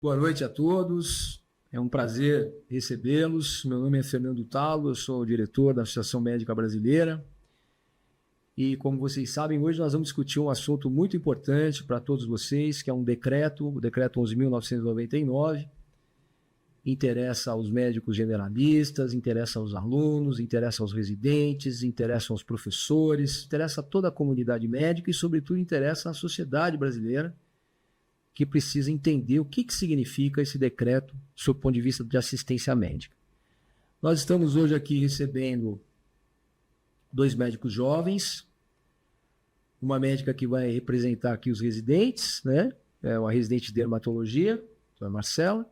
Boa noite a todos. É um prazer recebê-los. Meu nome é Fernando Talo, eu sou o diretor da Associação Médica Brasileira. E como vocês sabem, hoje nós vamos discutir um assunto muito importante para todos vocês, que é um decreto, o decreto 11.999. Interessa aos médicos generalistas, interessa aos alunos, interessa aos residentes, interessa aos professores, interessa a toda a comunidade médica e, sobretudo, interessa à sociedade brasileira, que precisa entender o que significa esse decreto sob o ponto de vista de assistência médica. Nós estamos hoje aqui recebendo dois médicos jovens, uma médica que vai representar aqui os residentes, né? É uma residente de dermatologia, a Marcela,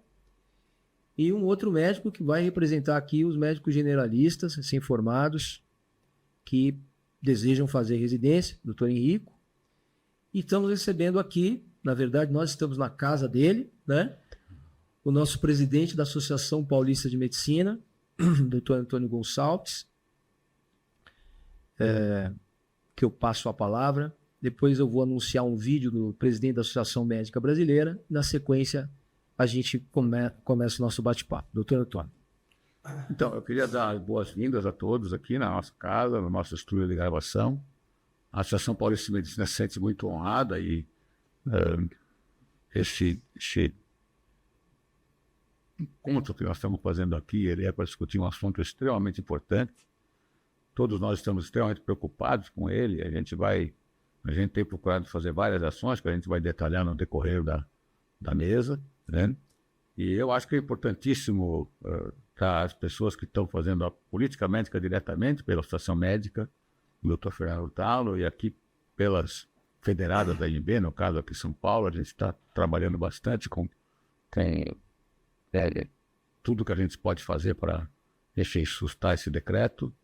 e um outro médico que vai representar aqui os médicos generalistas, recém-formados, que desejam fazer residência, doutor Henrico. E estamos recebendo aqui, na verdade, nós estamos na casa dele, né? O nosso presidente da Associação Paulista de Medicina, doutor Antônio Gonçalves, que eu passo a palavra. Depois eu vou anunciar um vídeo do presidente da Associação Médica Brasileira. Na sequência, a gente começa o nosso bate-papo. Doutor Antônio. Então, eu queria dar boas-vindas a todos aqui na nossa casa, no nosso estúdio de gravação. A Associação Paulista de Medicina se sente muito honrada e esse encontro que nós estamos fazendo aqui, ele é para discutir um assunto extremamente importante. Todos nós estamos extremamente preocupados com ele. A gente tem procurado fazer várias ações que a gente vai detalhar no decorrer da mesa, né? E eu acho que é importantíssimo as pessoas que estão fazendo a política médica diretamente pela Associação Médica, o Dr. Fernando Talo, e aqui pelas federadas da INB, no caso aqui em São Paulo, a gente está trabalhando bastante com tudo que a gente pode fazer para sustar esse decreto.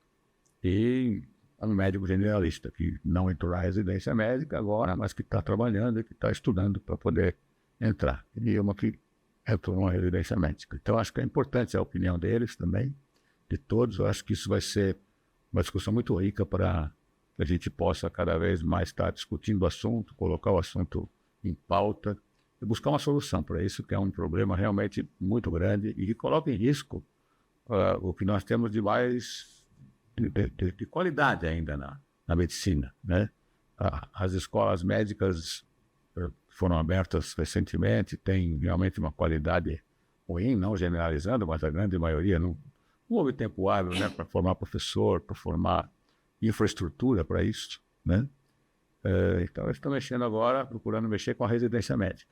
E um médico generalista que não entrou na residência médica agora, mas que está trabalhando e que está estudando para poder entrar. E uma que entrou numa residência médica. Então, acho que é importante a opinião deles também, de todos. Eu acho que isso vai ser uma discussão muito rica para que a gente possa cada vez mais estar discutindo o assunto, colocar o assunto em pauta e buscar uma solução para isso, que é um problema realmente muito grande e que coloca em risco o que nós temos de mais de qualidade ainda na medicina, né? As escolas médicas foram abertas recentemente, tem realmente uma qualidade ruim, não generalizando, mas a grande maioria não houve tempo hábil, né, para formar professor, para formar infraestrutura para isso, né? Então, eles estão mexendo agora, procurando mexer com a residência médica,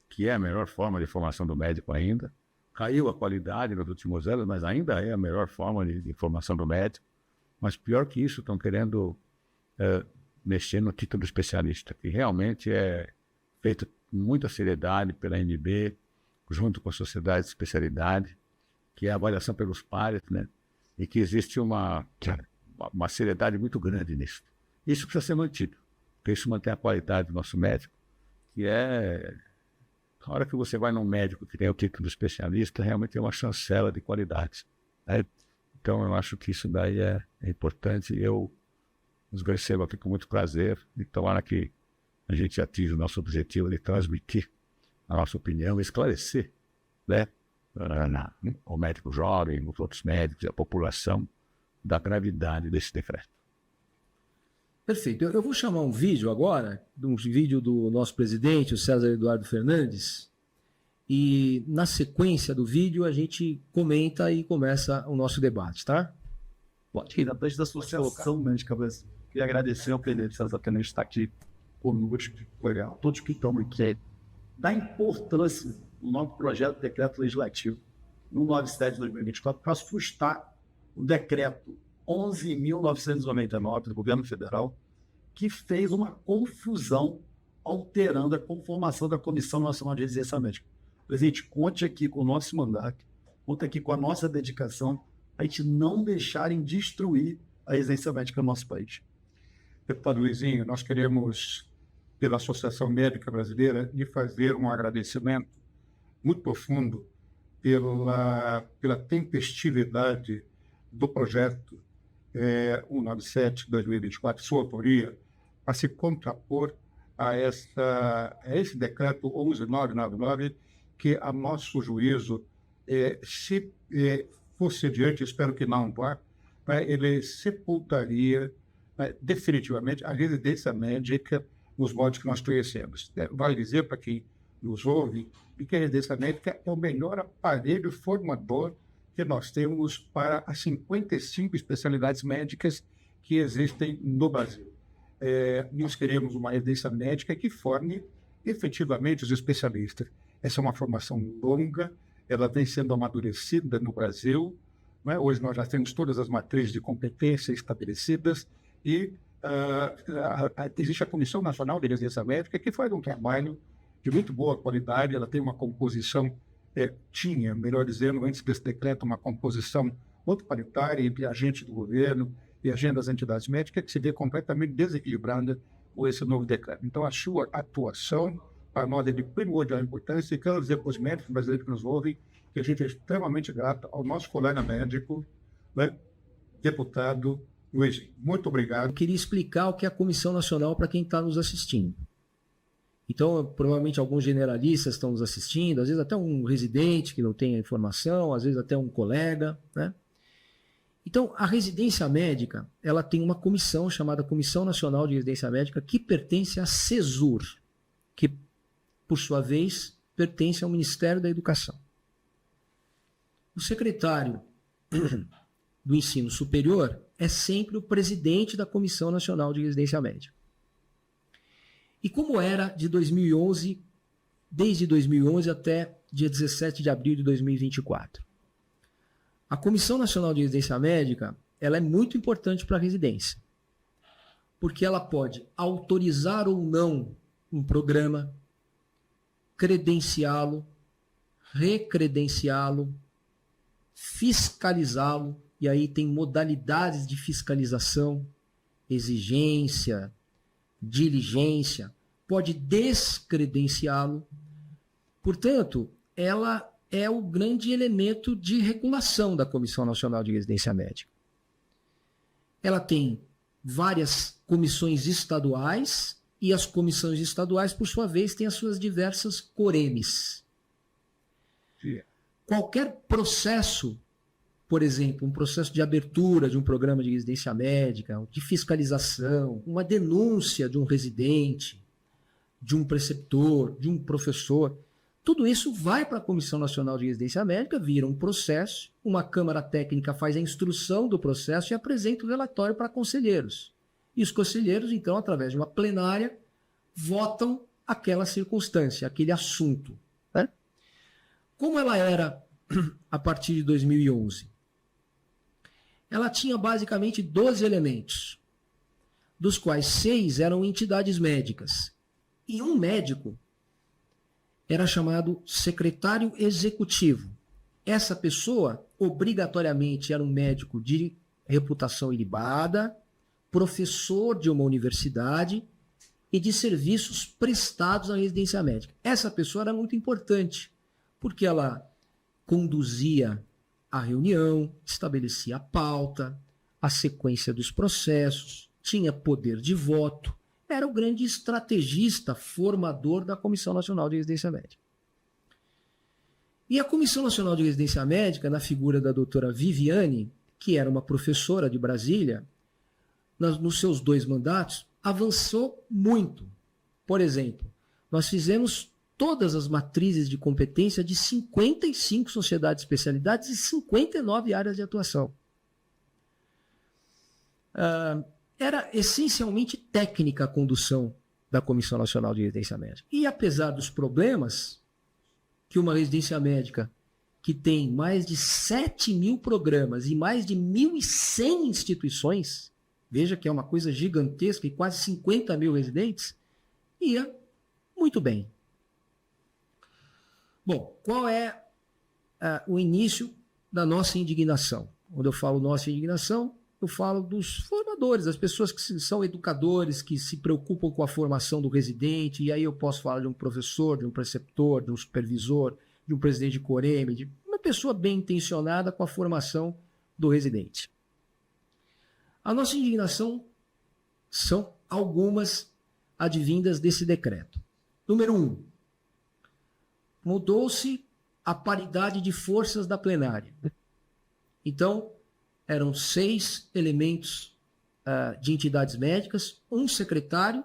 que é a melhor forma de formação do médico ainda. Caiu a qualidade nos últimos anos, mas ainda é a melhor forma de formação do médico. Mas pior que isso, estão querendo mexer no título de especialista, que realmente é feito com muita seriedade pela ANB, junto com a Sociedade de Especialidade, que é a avaliação pelos pares, né? E que existe uma seriedade muito grande nisso. Isso precisa ser mantido, porque isso mantém a qualidade do nosso médico, que é... Na hora que você vai num médico que tem o título de especialista, realmente é uma chancela de qualidade, né? Então, eu acho que isso daí é importante. Eu nos recebo aqui com muito prazer e tomara que a gente atinja o nosso objetivo de transmitir a nossa opinião, esclarecer, né, o médico jovem, os outros médicos e a população da gravidade desse decreto. Perfeito. Eu vou chamar um vídeo agora, um vídeo do nosso presidente, o César Eduardo Fernandes, e na sequência do vídeo a gente comenta e começa o nosso debate, tá? Pode ir, antes da Associação Médica Brasileira. Queria agradecer ao presidente César Fernandes estar aqui conosco, todos que estão aqui, da importância do novo projeto de decreto legislativo 197 de 2024 para sustar o decreto 11.999 do governo federal, que fez uma confusão alterando a conformação da Comissão Nacional de Residência Médica. Presidente, conte aqui com o nosso mandato, conte aqui com a nossa dedicação, a gente não deixarem destruir a residência médica no nosso país. Deputado Luizinho, nós queremos, pela Associação Médica Brasileira, lhe fazer um agradecimento muito profundo pela tempestividade do projeto 197 de 2024, sua autoria, para se contrapor a esse decreto 11.999, que, a nosso juízo, se fosse adiante, espero que não vá, ele sepultaria definitivamente a residência médica nos modos que nós conhecemos. Vale dizer para quem nos ouve que a residência médica é o melhor aparelho formador que nós temos para as 55 especialidades médicas que existem no Brasil. Nós queremos uma residência médica que forme efetivamente os especialistas. Essa é uma formação longa, ela vem sendo amadurecida no Brasil, né? Hoje nós já temos todas as matrizes de competência estabelecidas e existe a Comissão Nacional de Residência Médica que faz um trabalho de muito boa qualidade. Ela tem uma composição, tinha, melhor dizendo, antes desse decreto, uma composição muito paritária entre agentes do governo e agentes das entidades médicas, que se vê completamente desequilibrada com esse novo decreto. Então, a sua atuação, para nós, é de primordial importância, e quero dizer para os médicos brasileiros que nos ouvem que a gente é extremamente grato ao nosso colega médico, né, deputado Luiz. Muito obrigado. Eu queria explicar o que é a Comissão Nacional para quem está nos assistindo. Então, provavelmente alguns generalistas estão nos assistindo, às vezes até um residente que não tem a informação, às vezes até um colega, né? Então, a residência médica, ela tem uma comissão chamada Comissão Nacional de Residência Médica, que pertence à CESUR, que, por sua vez, pertence ao Ministério da Educação. O secretário do Ensino Superior é sempre o presidente da Comissão Nacional de Residência Médica. E como era de 2011, desde 2011 até dia 17 de abril de 2024. A Comissão Nacional de Residência Médica, ela é muito importante para a residência, porque ela pode autorizar ou não um programa, credenciá-lo, recredenciá-lo, fiscalizá-lo, e aí tem modalidades de fiscalização, exigência, diligência, pode descredenciá-lo. Portanto, ela é o grande elemento de regulação da Comissão Nacional de Residência Médica. Ela tem várias comissões estaduais e as comissões estaduais, por sua vez, têm as suas diversas coremes. Qualquer processo, por exemplo, um processo de abertura de um programa de residência médica, de fiscalização, uma denúncia de um residente, de um preceptor, de um professor, tudo isso vai para a Comissão Nacional de Residência Médica, vira um processo, uma Câmara Técnica faz a instrução do processo e apresenta o relatório para conselheiros. E os conselheiros, então, através de uma plenária, votam aquela circunstância, aquele assunto. Né? Como ela era a partir de 2011? Ela tinha basicamente 12 elementos, dos quais 6 eram entidades médicas. E um médico era chamado secretário executivo. Essa pessoa, obrigatoriamente, era um médico de reputação ilibada, professor de uma universidade e de serviços prestados à residência médica. Essa pessoa era muito importante, porque ela conduzia a reunião, estabelecia a pauta, a sequência dos processos, tinha poder de voto, era o grande estrategista formador da Comissão Nacional de Residência Médica. E a Comissão Nacional de Residência Médica, na figura da doutora Viviane, que era uma professora de Brasília, nos seus 2 mandatos, avançou muito. Por exemplo, nós fizemos todas as matrizes de competência de 55 sociedades de especialidades e 59 áreas de atuação. Era essencialmente técnica a condução da Comissão Nacional de Residência Médica. E apesar dos problemas que uma residência médica que tem mais de 7.000 programas e mais de 1.100 instituições, veja que é uma coisa gigantesca e quase 50.000 residentes, ia muito bem. Bom, qual é o início da nossa indignação? Quando eu falo nossa indignação, eu falo dos formadores, das pessoas que são educadores, que se preocupam com a formação do residente, e aí eu posso falar de um professor, de um preceptor, de um supervisor, de um presidente de coreme, de uma pessoa bem intencionada com a formação do residente. A nossa indignação são algumas advindas desse decreto. Número 1. mudou-se a paridade de forças da plenária. Então, eram 6 elementos de entidades médicas, um secretário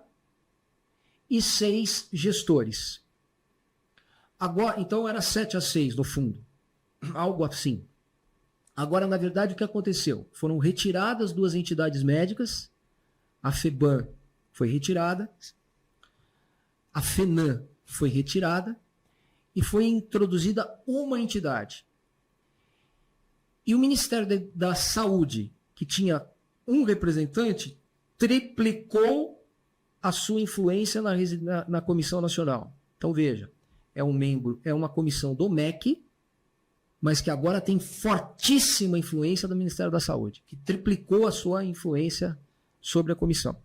e 6 gestores. Agora, então, era 7-6 no fundo, algo assim. Agora, na verdade, o que aconteceu? Foram retiradas 2 entidades médicas, a FEBAM foi retirada, a FENAM foi retirada e foi introduzida uma entidade. E o Ministério da Saúde, que tinha um representante, triplicou a sua influência na Comissão Nacional. Então, veja, é uma comissão do MEC, mas que agora tem fortíssima influência do Ministério da Saúde, que triplicou a sua influência sobre a comissão.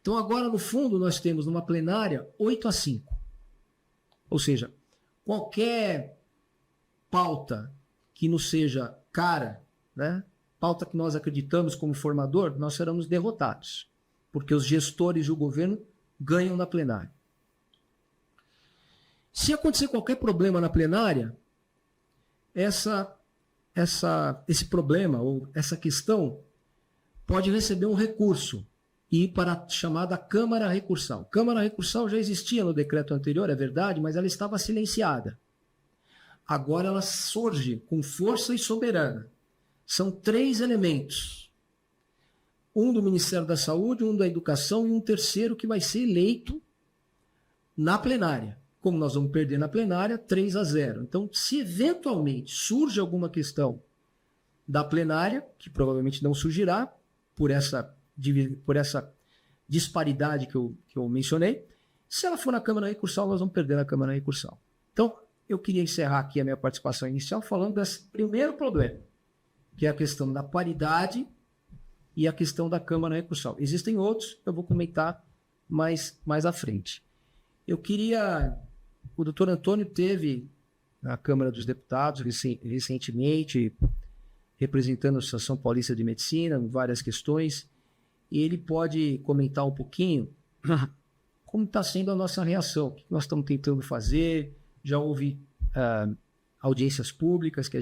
Então, agora, no fundo, nós temos numa plenária 8-5. Ou seja, qualquer pauta que nos seja cara, né, pauta que nós acreditamos como formador, nós seremos derrotados, porque os gestores e o governo ganham na plenária. Se acontecer qualquer problema na plenária, esse problema ou essa questão pode receber um recurso e ir para a chamada Câmara Recursal. Câmara Recursal já existia no decreto anterior, é verdade, mas ela estava silenciada. Agora ela surge com força e soberana. São 3 elementos. Um do Ministério da Saúde, um da Educação e um terceiro que vai ser eleito na plenária. Como nós vamos perder na plenária, 3-0. Então, se eventualmente surge alguma questão da plenária, que provavelmente não surgirá por essa disparidade que eu mencionei, se ela for na Câmara Recursal, nós vamos perder na Câmara Recursal. Então, eu queria encerrar aqui a minha participação inicial falando desse primeiro problema, que é a questão da paridade e a questão da Câmara Recursal. Existem outros, eu vou comentar mais à frente. Eu queria... O doutor Antônio teve na Câmara dos Deputados recentemente, representando a Associação Paulista de Medicina, em várias questões, e ele pode comentar um pouquinho como está sendo a nossa reação, o que nós estamos tentando fazer. Já houve audiências públicas que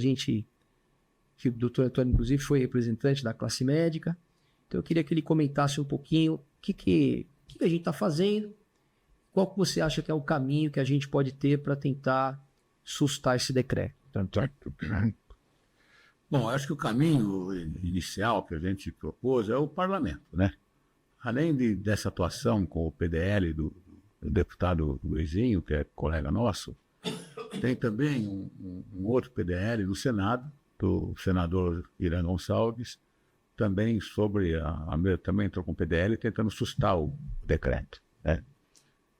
o doutor Antônio, inclusive, foi representante da classe médica. Então, eu queria que ele comentasse um pouquinho o que a gente está fazendo, qual que você acha que é o caminho que a gente pode ter para tentar sustar esse decreto. Bom, acho que o caminho inicial que a gente propôs é o parlamento, né? Além dessa atuação com o PDL do deputado Luizinho, que é colega nosso, tem também um outro PDL no Senado, do senador Irã Gonçalves, também também entrou com o PDL tentando sustar o decreto, né?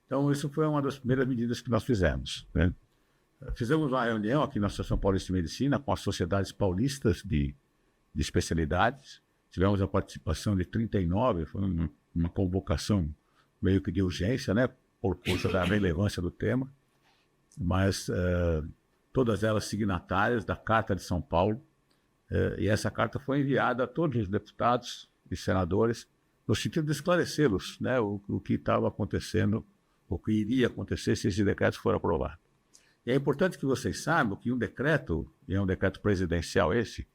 Então, isso foi uma das primeiras medidas que nós fizemos, né? Fizemos uma reunião aqui na Associação Paulista de Medicina com as sociedades paulistas de especialidades. Tivemos a participação de 39, foi uma convocação meio que de urgência, né, por conta da relevância do tema, mas todas elas signatárias da Carta de São Paulo, e essa carta foi enviada a todos os deputados e senadores no sentido de esclarecê-los, né, o que estava acontecendo, o que iria acontecer se esse decreto for aprovado. E é importante que vocês saibam que um decreto, e é um decreto presidencial esse,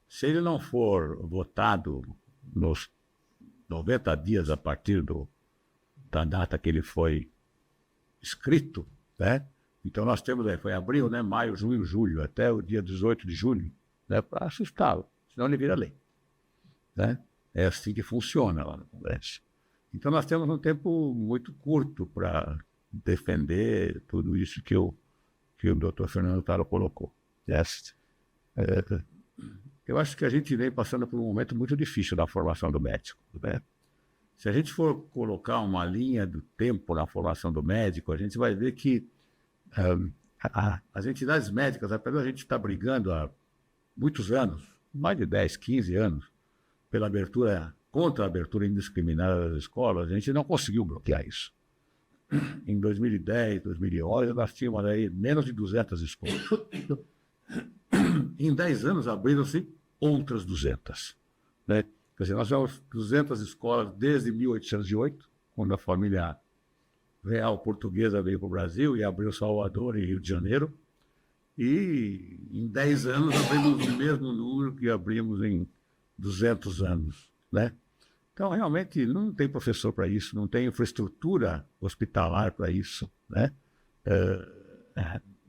se ele não for votado nos 90 dias a partir da data que ele foi escrito, né? Então nós temos aí, foi abril, né? Maio, junho, julho, até o dia 18 de julho, né? Para assustá-lo, senão ele vira lei, né? É assim que funciona lá no Congresso. Então nós temos um tempo muito curto para defender tudo isso que o doutor Fernando Taro colocou. Eu acho que a gente vem passando por um momento muito difícil da formação do médico, né? Se a gente for colocar uma linha do tempo na formação do médico, a gente vai ver que as entidades médicas, apesar de a gente estar brigando há muitos anos, mais de 10, 15 anos, contra a abertura indiscriminada das escolas, a gente não conseguiu bloquear isso. Em 2010, 2011, nós tínhamos aí menos de 200 escolas. Em 10 anos abriram-se outras 200. Né? Quer dizer, nós tivemos 200 escolas desde 1808, quando a família Real Portuguesa veio para o Brasil e abriu Salvador e Rio de Janeiro. E em 10 anos abrimos o mesmo número que abrimos em 200 anos, né? Então, realmente, não tem professor para isso, não tem infraestrutura hospitalar para isso, né?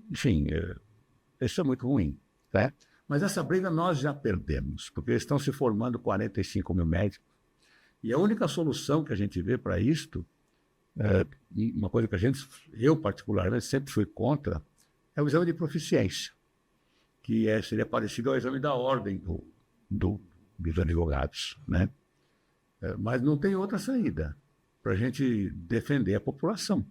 Enfim, isso é muito ruim, né? Mas essa briga nós já perdemos, porque estão se formando 45 mil médicos. E a única solução que a gente vê para isto, uma coisa que eu particularmente sempre fui contra, é o exame de proficiência, que seria parecido ao exame da ordem dos advogados, né? Mas não tem outra saída para a gente defender a população,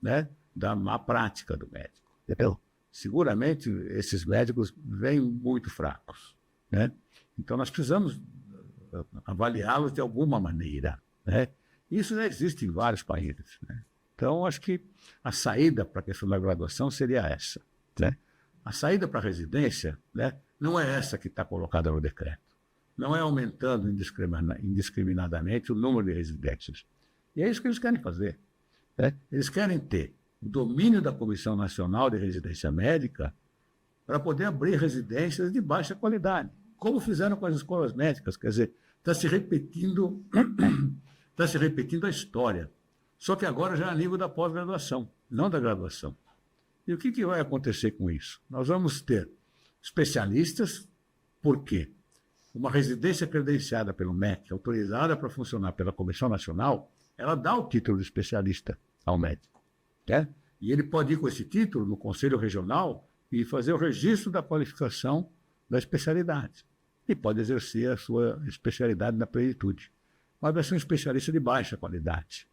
né? Da má prática do médico. Entendeu? Seguramente esses médicos vêm muito fracos, né? Então nós precisamos avaliá-los de alguma maneira, né? Isso já existe em vários países, né? Então acho que a saída para a questão da graduação seria essa, né? A saída para a residência, né, não é essa que está colocada no decreto. Não é aumentando indiscriminadamente o número de residências. E é isso que eles querem fazer, né? Eles querem ter o domínio da Comissão Nacional de Residência Médica para poder abrir residências de baixa qualidade, como fizeram com as escolas médicas. Quer dizer, está se repetindo a história, só que agora já é a nível da pós-graduação, não da graduação. E o que vai acontecer com isso? Nós vamos ter especialistas, por quê? Uma residência credenciada pelo MEC, autorizada para funcionar pela Comissão Nacional, ela dá o título de especialista ao médico, né? E ele pode ir com esse título no Conselho Regional e fazer o registro da qualificação da especialidade. E pode exercer a sua especialidade na plenitude. Mas vai ser um especialista de baixa qualidade,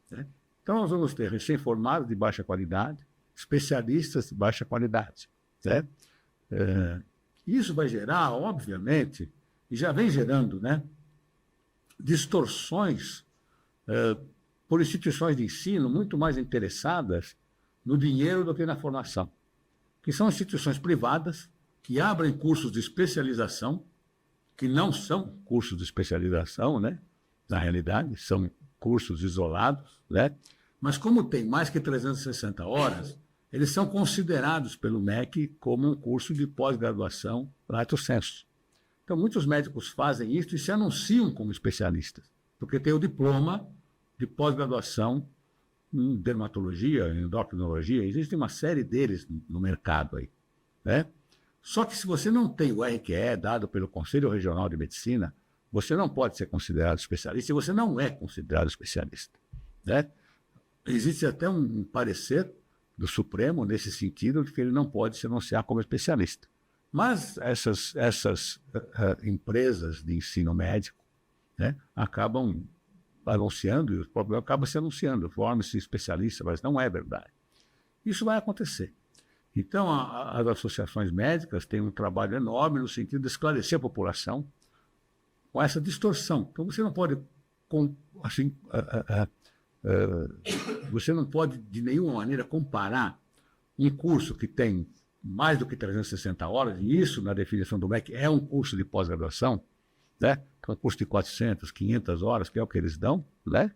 né? Então nós vamos ter recém-formados de baixa qualidade, especialistas de baixa qualidade, né? Isso vai gerar, obviamente, e já vem gerando, né, distorções por instituições de ensino muito mais interessadas no dinheiro do que na formação, que são instituições privadas que abrem cursos de especialização, que não são cursos de especialização, né, na realidade, são cursos isolados, né, mas como tem mais que 360 horas, eles são considerados pelo MEC como um curso de pós-graduação lato sensu. Então, muitos médicos fazem isso e se anunciam como especialistas, porque tem o diploma de pós-graduação em dermatologia, em endocrinologia, existe uma série deles no mercado aí, né? Só que se você não tem o RQE dado pelo Conselho Regional de Medicina, você não pode ser considerado especialista e você não é considerado especialista, né? Existe até um parecer do Supremo nesse sentido de que ele não pode se anunciar como especialista. Mas essas empresas de ensino médico, né, acabam anunciando, e o próprio acaba se anunciando, forma-se especialista, mas não é verdade. Isso vai acontecer. Então, as associações médicas têm um trabalho enorme no sentido de esclarecer a população com essa distorção. Então, você não pode, você não pode de nenhuma maneira comparar um curso que tem mais do que 360 horas, e isso, na definição do MEC, é um curso de pós-graduação, né? Um curso de 400, 500 horas, que é o que eles dão, né?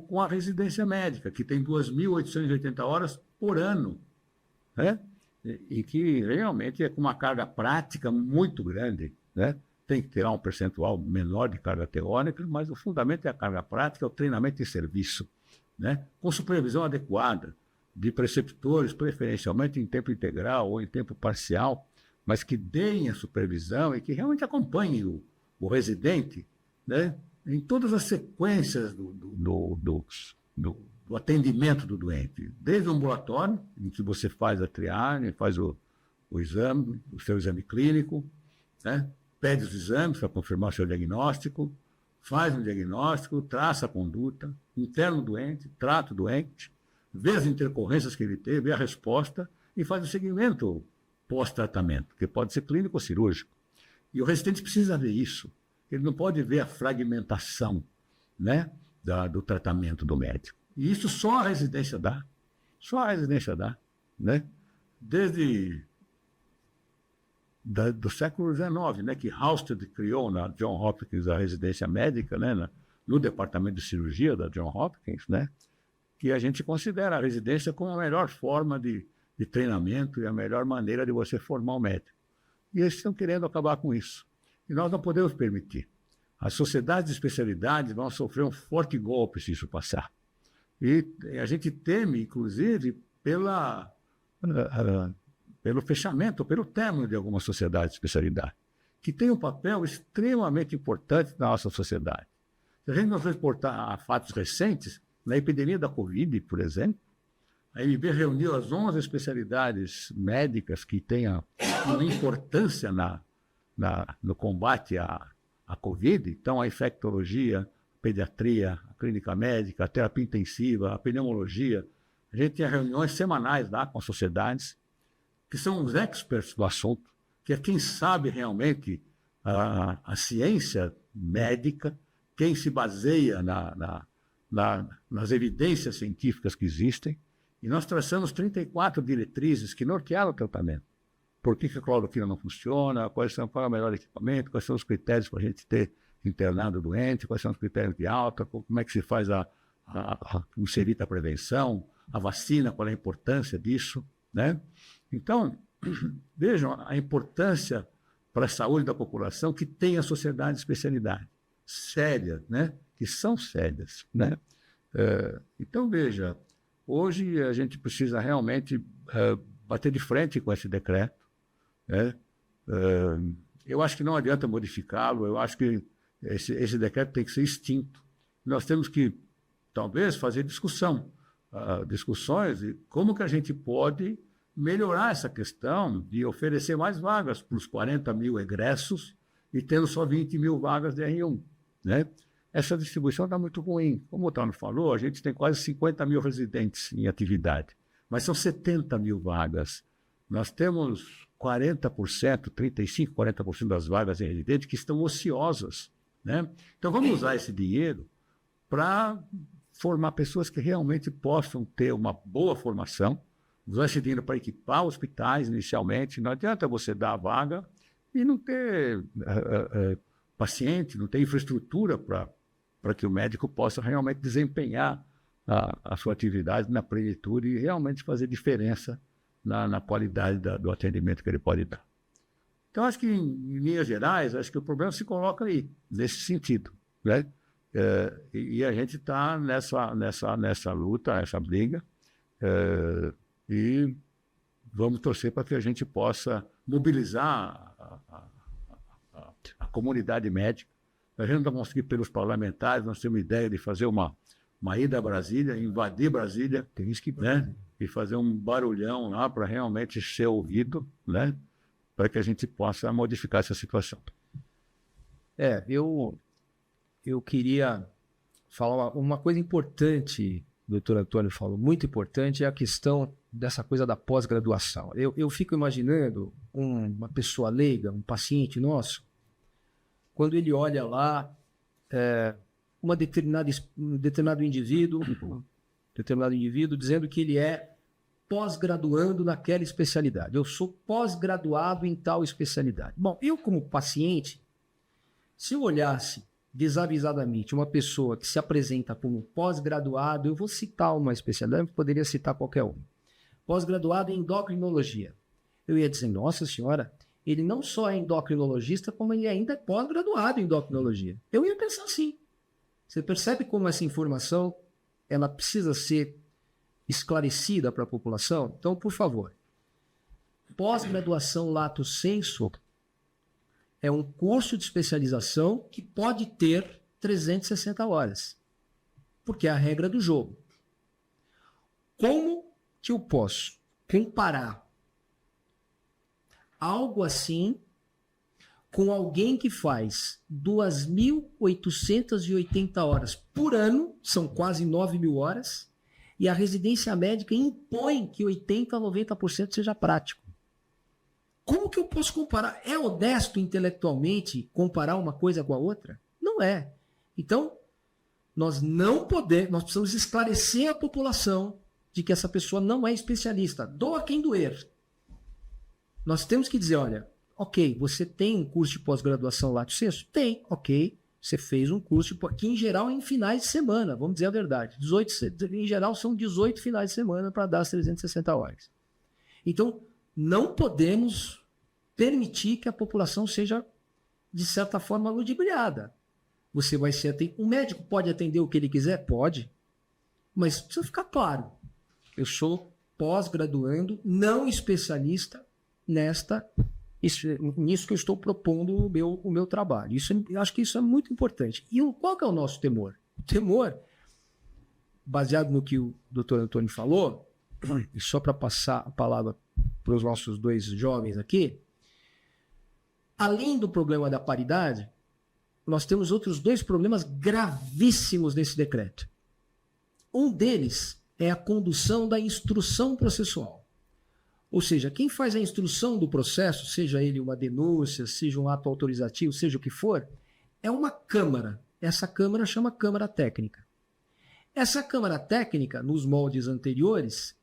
Com a residência médica, que tem 2.880 horas por ano, né? E que realmente é com uma carga prática muito grande, né? Tem que ter um percentual menor de carga teórica, mas o fundamento é a carga prática, é o treinamento em serviço, né? Com supervisão adequada de preceptores, preferencialmente em tempo integral ou em tempo parcial, mas que deem a supervisão e que realmente acompanhem o residente, né, em todas as sequências do atendimento do doente, desde o ambulatório, em que você faz a triagem, faz o exame, o seu exame clínico, né, pede os exames para confirmar o seu diagnóstico, faz um diagnóstico, traça a conduta, interna o doente, trata o doente, vê as intercorrências que ele teve, vê a resposta e faz o seguimento pós-tratamento, que pode ser clínico ou cirúrgico. E o residente precisa ver isso. Ele não pode ver a fragmentação, né, do tratamento do médico. E isso só a residência dá. Só a residência dá, né? Desde do século XIX, né, que Halsted criou na John Hopkins a residência médica, né, no departamento de cirurgia da Johns Hopkins, né, que a gente considera a residência como a melhor forma de treinamento e a melhor maneira de você formar um médico. E eles estão querendo acabar com isso. E nós não podemos permitir. As sociedades de especialidade vão sofrer um forte golpe se isso passar. E a gente teme, inclusive, pelo fechamento, pelo término de algumas sociedades de especialidade, que tem um papel extremamente importante na nossa sociedade. Se a gente não reportar a fatos recentes, na epidemia da Covid, por exemplo, a MB reuniu as 11 especialidades médicas que tenham uma importância no combate à Covid. Então, a infectologia, a pediatria, a clínica médica, a terapia intensiva, a pneumologia. A gente tinha reuniões semanais lá com as sociedades, que são os experts do assunto, que é quem sabe realmente a ciência médica, quem se baseia nas evidências científicas que existem. E nós traçamos 34 diretrizes que nortearam o tratamento. Por que a cloroquina não funciona, qual é o melhor equipamento, quais são os critérios para a gente ter internado o doente, quais são os critérios de alta, como é que se faz como se evita a prevenção, a vacina, qual é a importância disso, né? Então, vejam a importância para a saúde da população que tem a sociedade de especialidade, sérias, né? Que são sérias, né? Então, veja, hoje a gente precisa realmente bater de frente com esse decreto, né? Eu acho que não adianta modificá-lo, eu acho que esse decreto tem que ser extinto. Nós temos que, talvez, fazer discussões de como que a gente pode melhorar essa questão de oferecer mais vagas para os 40 mil egressos e tendo só 20 mil vagas de R1, né? Essa distribuição está muito ruim. Como o Otávio falou, a gente tem quase 50 mil residentes em atividade, mas são 70 mil vagas. Nós temos 40%, 35%, 40% das vagas em residente que estão ociosas, né? Então, vamos usar esse dinheiro para formar pessoas que realmente possam ter uma boa formação, usar esse dinheiro para equipar hospitais inicialmente. Não adianta você dar a vaga e não ter paciente, não ter infraestrutura para que o médico possa realmente desempenhar a sua atividade na plenitude e realmente fazer diferença na qualidade do atendimento que ele pode dar. Então, acho que, em linhas gerais, acho que o problema se coloca aí, nesse sentido, né? E a gente está nessa luta, nessa briga, e vamos torcer para que a gente possa mobilizar a comunidade médica. A gente não vai conseguir pelos parlamentares, nós temos ideia de fazer uma ida a Brasília, invadir Brasília, né? E fazer um barulhão lá para realmente ser ouvido, né? Para que a gente possa modificar essa situação. Eu queria falar uma coisa importante, o doutor Antônio falou, muito importante, é a questão dessa coisa da pós-graduação. Eu fico imaginando uma pessoa leiga, um paciente nosso, quando ele olha lá um determinado indivíduo dizendo que ele é pós-graduando naquela especialidade. Eu sou pós-graduado em tal especialidade. Bom, eu como paciente, se eu olhasse desavisadamente uma pessoa que se apresenta como pós-graduado, eu vou citar uma especialidade, eu poderia citar qualquer uma. Pós-graduado em endocrinologia. Eu ia dizer, nossa senhora, ele não só é endocrinologista, como ele ainda é pós-graduado em endocrinologia. Eu ia pensar assim. Você percebe como essa informação ela precisa ser esclarecida para a população? Então, por favor, pós-graduação lato sensu é um curso de especialização que pode ter 360 horas, porque é a regra do jogo. Como que eu posso comparar algo assim com alguém que faz 2.880 horas por ano, são quase 9.000 horas, e a residência médica impõe que 80% a 90% seja prático? Como que eu posso comparar? É honesto intelectualmente comparar uma coisa com a outra? Não é. Então, nós precisamos esclarecer a população de que essa pessoa não é especialista. Doa quem doer. Nós temos que dizer, olha, ok, você tem um curso de pós-graduação lato sensu? Tem, ok. Você fez um curso que, em geral, é em finais de semana, vamos dizer a verdade. Em geral, são 18 finais de semana para dar as 360 horas. Então, não podemos permitir que a população seja, de certa forma, ludibriada. Você vai ser atendido. O médico pode atender o que ele quiser? Pode. Mas precisa ficar claro. Eu sou pós-graduando, não especialista nisso que eu estou propondo o meu trabalho. Eu acho que isso é muito importante. E qual que é o nosso temor? O temor, baseado no que o Dr. Antônio falou, e só para passar a palavra para os nossos dois jovens aqui, além do problema da paridade, nós temos outros dois problemas gravíssimos nesse decreto. Um deles é a condução da instrução processual. Ou seja, quem faz a instrução do processo, seja ele uma denúncia, seja um ato autorizativo, seja o que for, é uma Câmara. Essa Câmara chama Câmara Técnica. Essa Câmara Técnica, nos moldes anteriores,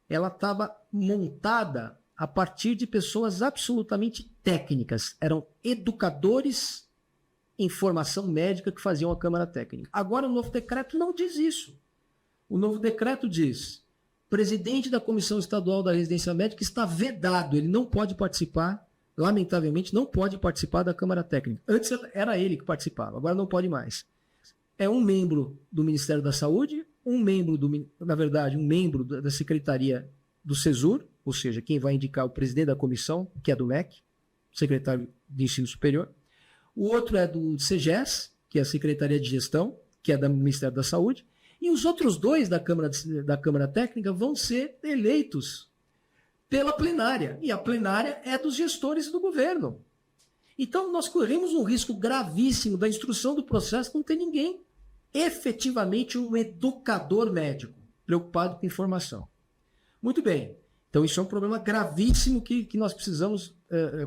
ela estava montada a partir de pessoas absolutamente técnicas. Eram educadores em formação médica que faziam a Câmara Técnica. Agora o novo decreto não diz isso. O novo decreto diz: presidente da Comissão Estadual da Residência Médica está vedado, ele não pode participar, lamentavelmente, não pode participar da Câmara Técnica. Antes era ele que participava, agora não pode mais. É um membro do Ministério da Saúde, um membro da Secretaria do CESUR, ou seja, quem vai indicar o presidente da comissão, que é do MEC, secretário de Ensino Superior. O outro é do CEGES, que é a Secretaria de Gestão, que é do Ministério da Saúde. E os outros dois da Câmara Técnica vão ser eleitos pela plenária. E a plenária é dos gestores do governo. Então, nós corremos um risco gravíssimo da instrução do processo não ter ninguém, efetivamente um educador médico, preocupado com informação. Muito bem. Então, isso é um problema gravíssimo que nós precisamos,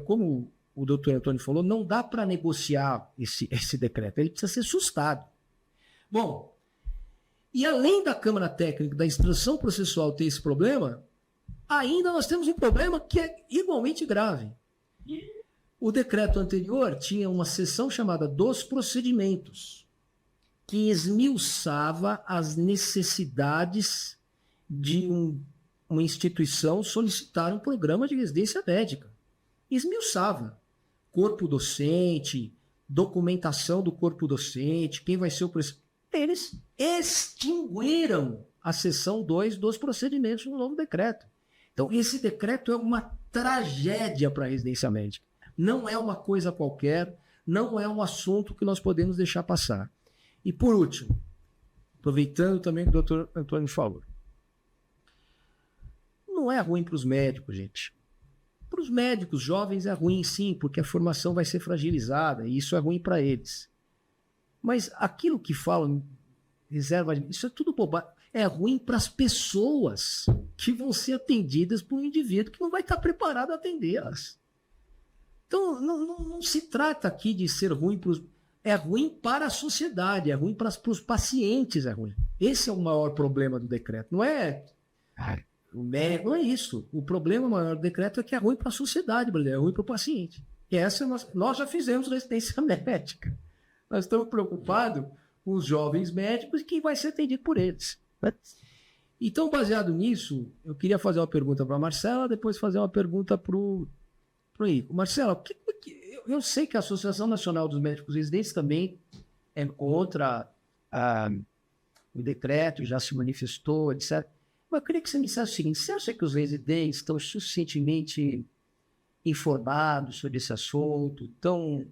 como o doutor Antônio falou, não dá para negociar esse decreto. Ele precisa ser sustado. Bom, e além da Câmara Técnica, da instrução processual ter esse problema, ainda nós temos um problema que é igualmente grave. O decreto anterior tinha uma seção chamada dos procedimentos, que esmiuçava as necessidades de uma instituição solicitar um programa de residência médica. Esmiuçava. Corpo docente, documentação do corpo docente, quem vai ser o presidente. Eles extinguiram a seção 2 dos procedimentos no novo decreto. Então, esse decreto é uma tragédia para a residência médica. Não é uma coisa qualquer, não é um assunto que nós podemos deixar passar. E, por último, aproveitando também o que o doutor Antônio falou, não é ruim para os médicos, gente. Para os médicos jovens é ruim, sim, porque a formação vai ser fragilizada e isso é ruim para eles. Mas aquilo que falam, isso é tudo bobagem. É ruim para as pessoas que vão ser atendidas por um indivíduo que não vai estar preparado a atendê-las. Então, não se trata aqui de ser ruim para os... É ruim para a sociedade, é ruim para os pacientes, é ruim. Esse é o maior problema do decreto. Não é... Não é isso. O problema maior do decreto é que é ruim para a sociedade brasileira, é ruim para o paciente. E nós já fizemos residência médica. Nós estamos preocupados com os jovens médicos e quem vai ser atendido por eles. Então, baseado nisso, eu queria fazer uma pergunta para a Marcela, depois fazer uma pergunta para o Ico. Marcela, eu sei que a Associação Nacional dos Médicos Residentes também é contra o decreto, já se manifestou, etc. Mas eu queria que você me dissesse o seguinte: você acha que os residentes estão suficientemente informados sobre esse assunto, estão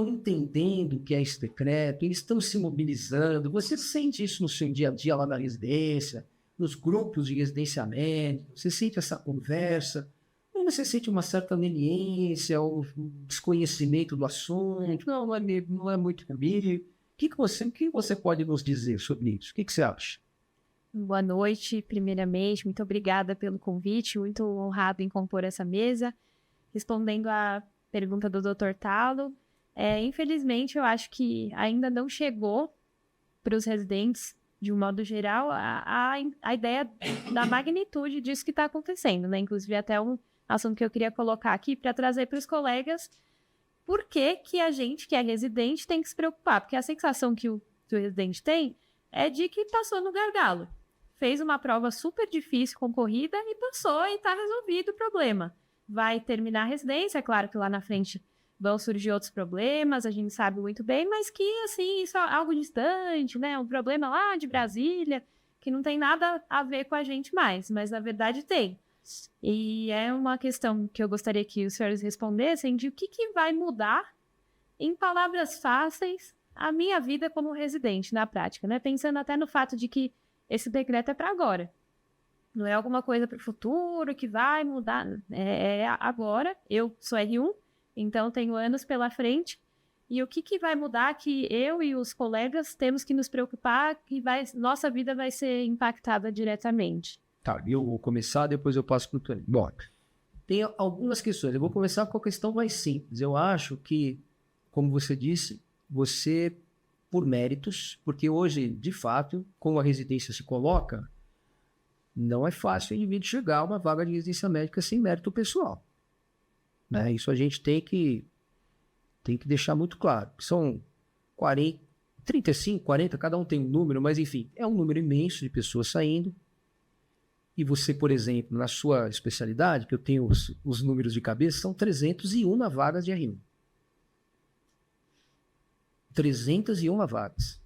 entendendo o que é esse decreto, eles estão se mobilizando? Você sente isso no seu dia a dia lá na residência, nos grupos de residência médica? Você sente essa conversa? Ou você sente uma certa leniência ou desconhecimento do assunto? Não é muito comigo. O que você pode nos dizer sobre isso? O que você acha? Boa noite, primeiramente. Muito obrigada pelo convite. Muito honrado em compor essa mesa. Respondendo à pergunta do Dr. Talo, infelizmente, eu acho que ainda não chegou para os residentes, de um modo geral, a ideia da magnitude disso que está acontecendo, né? Inclusive, até um assunto que eu queria colocar aqui para trazer para os colegas por que a gente, que é residente, tem que se preocupar? Porque a sensação que o residente tem é de que passou no gargalo. Fez uma prova super difícil, concorrida, e passou e está resolvido o problema. Vai terminar a residência, é claro que lá na frente vão surgir outros problemas, a gente sabe muito bem, mas que, assim, isso é algo distante, né? Um problema lá de Brasília, que não tem nada a ver com a gente mais, mas na verdade tem. E é uma questão que eu gostaria que os senhores respondessem de o que vai mudar, em palavras fáceis, a minha vida como residente na prática, né? Pensando até no fato de que esse decreto é para agora. Não é alguma coisa para o futuro que vai mudar. É agora. Eu sou R1, então tenho anos pela frente. E o que vai mudar que eu e os colegas temos que nos preocupar que nossa vida vai ser impactada diretamente? Tá, eu vou começar, depois eu passo para o Tony. Bom, tem algumas questões. Eu vou começar com a questão mais simples. Eu acho que, como você disse, você, por méritos, porque hoje, de fato, como a residência se coloca, não é fácil o indivíduo chegar a uma vaga de residência médica sem mérito pessoal. Né? Isso a gente tem que deixar muito claro. São 40, 35, 40, cada um tem um número, mas enfim, é um número imenso de pessoas saindo. E você, por exemplo, na sua especialidade, que eu tenho os números de cabeça, são 301 vagas de R1. 301 vagas.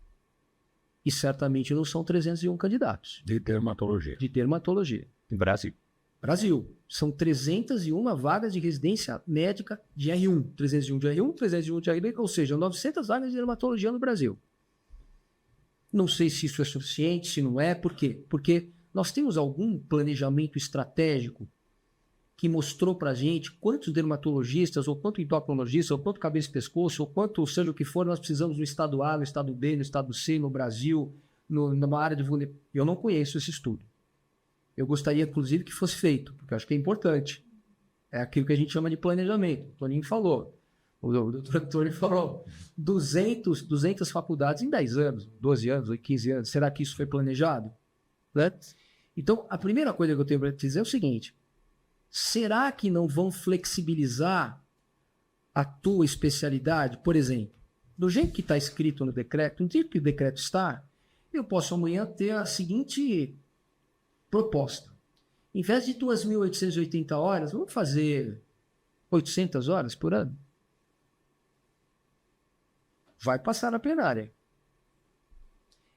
E certamente não são 301 candidatos. De dermatologia. De dermatologia. Em Brasil. Brasil. São 301 vagas de residência médica de R1. 301 de R1, 301 de R2, ou seja, 900 vagas de dermatologia no Brasil. Não sei se isso é suficiente, se não é. Por quê? Porque nós temos algum planejamento estratégico que mostrou para a gente quantos dermatologistas, ou quanto endocrinologistas, ou quanto cabeça e pescoço, ou quanto seja o que for, nós precisamos no estado A, no estado B, no estado C, no Brasil, numa área de vulnerabilidade. Eu não conheço esse estudo. Eu gostaria, inclusive, que fosse feito, porque eu acho que é importante. É aquilo que a gente chama de planejamento. O Toninho falou. O doutor Antônio falou. 200 faculdades em 10 anos, 12 anos, 15 anos. Será que isso foi planejado? Né? Então, a primeira coisa que eu tenho para te dizer é o seguinte. Será que não vão flexibilizar a tua especialidade? Por exemplo, do jeito que está escrito no decreto, no jeito que o decreto está, eu posso amanhã ter a seguinte proposta. Em vez de 2.880 horas, vamos fazer 800 horas por ano? Vai passar na plenária.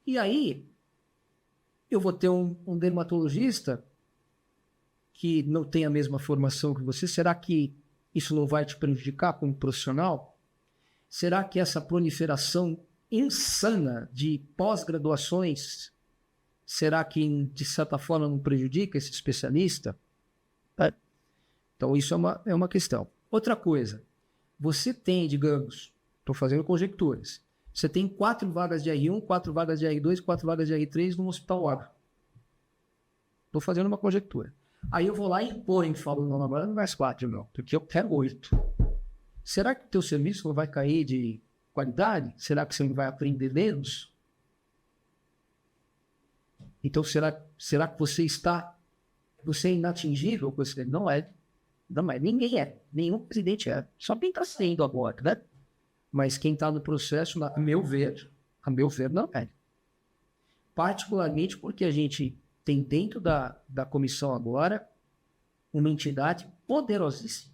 E aí, eu vou ter um dermatologista que não tem a mesma formação que você. Será que isso não vai te prejudicar como profissional? Será que essa proliferação insana de pós-graduações, será que de certa forma não prejudica esse especialista? Então isso é uma questão. Outra coisa, você tem, digamos, estou fazendo conjecturas, você tem 4 vagas de R1, 4 vagas de R2, 4 vagas de R3 no hospital OAB. Estou fazendo uma conjectura. Aí eu vou lá e imponho e falo, não, agora não vai 4, não, porque eu quero 8. Será que o teu serviço não vai cair de qualidade? Será que você não vai aprender menos? Então, será que você é inatingível? Você não é. Não é. Ninguém é. Nenhum presidente é. Só quem está sendo agora, né? Mas quem está no processo, a meu ver, não é. Particularmente porque a gente tem dentro da comissão agora uma entidade poderosíssima.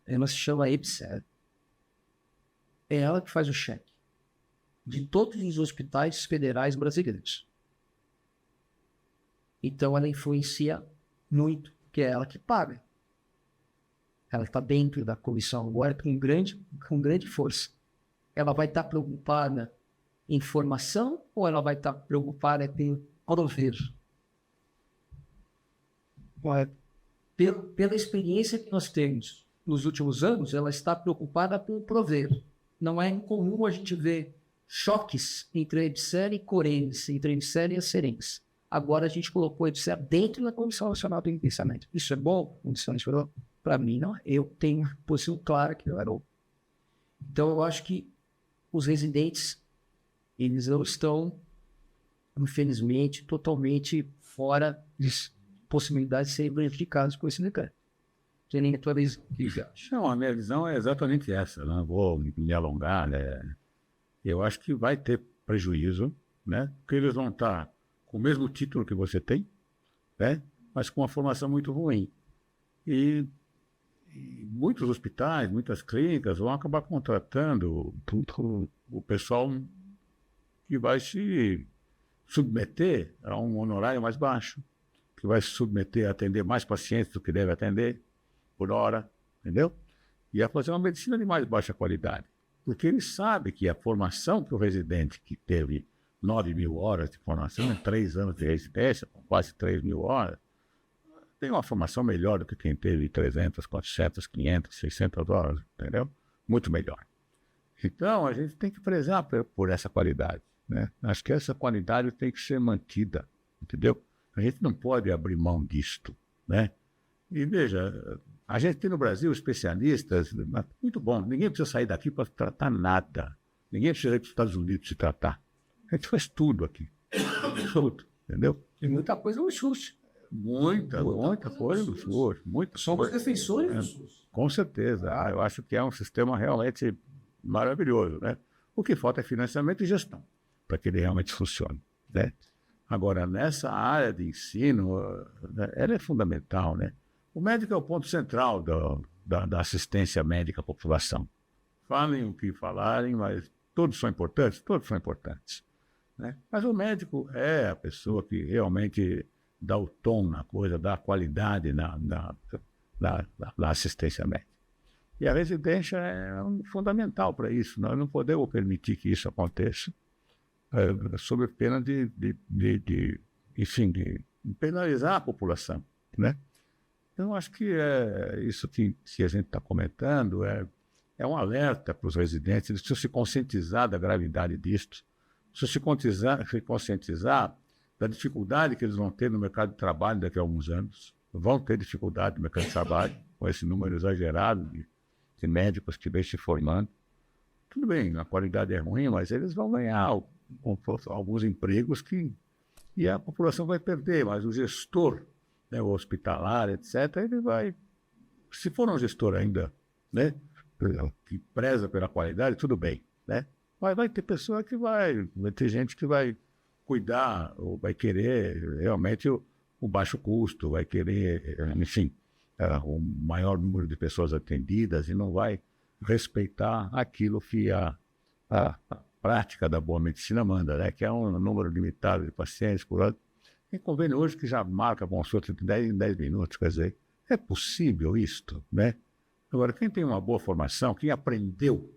Ela se chama EBSER. É ela que faz o cheque de todos os hospitais federais brasileiros. Então ela influencia muito, porque é ela que paga. Ela está dentro da comissão agora com grande força. Ela vai estar preocupada em formação ou ela vai estar preocupada em prover? Pela experiência que nós temos nos últimos anos, ela está preocupada com prover. Não é incomum a gente ver choques entre a EBSER e Corenes, entre a EBSER e a Serense. Agora a gente colocou a EBSER dentro da Comissão Nacional do Licenciamento. Isso é bom? Para mim, não. Eu tenho uma posição clara que não é bom. Então, eu acho que os residentes, eles não estão, infelizmente, totalmente fora de possibilidade de serem prejudicados por esse decreto. Tem a tua visão. O que você acha? Não, a minha visão é exatamente essa. Não vou me alongar, né? Eu acho que vai ter prejuízo, né? Porque eles vão estar com o mesmo título que você tem, né? Mas com uma formação muito ruim. E muitos hospitais, muitas clínicas vão acabar contratando o pessoal que vai se submeter a um honorário mais baixo, que vai se submeter a atender mais pacientes do que deve atender por hora, entendeu? E a fazer uma medicina de mais baixa qualidade. Porque ele sabe que a formação que o residente que teve 9.000 horas de formação, 3 anos de residência, com quase 3.000 horas, tem uma formação melhor do que quem teve 300, 400, 500, 600 horas, entendeu? Muito melhor. Então, a gente tem que prezar por essa qualidade, né? Acho que essa qualidade tem que ser mantida, entendeu? A gente não pode abrir mão disto, né? E veja, a gente tem no Brasil especialistas, muito bom, ninguém precisa sair daqui para tratar nada. Ninguém precisa ir para os Estados Unidos se tratar. A gente faz tudo aqui. Tudo, entendeu? Tem muita coisa no SUS. Muita coisa no SUS. Somos defensores do SUS. Com certeza. Eu acho que é um sistema realmente maravilhoso, né? O que falta é financiamento e gestão, para que ele realmente funcione, né? Agora, nessa área de ensino, ela é fundamental, né? O médico é o ponto central da assistência médica à população. Falem o que falarem, mas todos são importantes, né? Mas o médico é a pessoa que realmente dá o tom na coisa, dá a qualidade na assistência médica. E a residência é fundamental para isso. Nós não podemos permitir que isso aconteça, sob pena de penalizar a população, né? Então, acho que isso que a gente está comentando é um alerta para os residentes. Eles precisam se conscientizar da gravidade disso, precisam se conscientizar da dificuldade que eles vão ter no mercado de trabalho daqui a alguns anos. Vão ter dificuldade no mercado de trabalho, com esse número exagerado de médicos que vem se formando. Tudo bem, a qualidade é ruim, mas eles vão ganhar alguns empregos e a população vai perder, mas o gestor, né, o hospitalar, etc., ele vai, se for um gestor ainda, né, que preza pela qualidade, tudo bem, né? Mas vai ter pessoa que vai ter gente que vai cuidar, ou vai querer realmente o baixo custo, vai querer, enfim, o maior número de pessoas atendidas e não vai respeitar aquilo que a prática da boa medicina manda, né? Que é um número limitado de pacientes por ano. Tem convênio hoje que já marca consulta de 10 em 10 minutos, quer dizer, é possível isto, né? Agora, quem tem uma boa formação, quem aprendeu,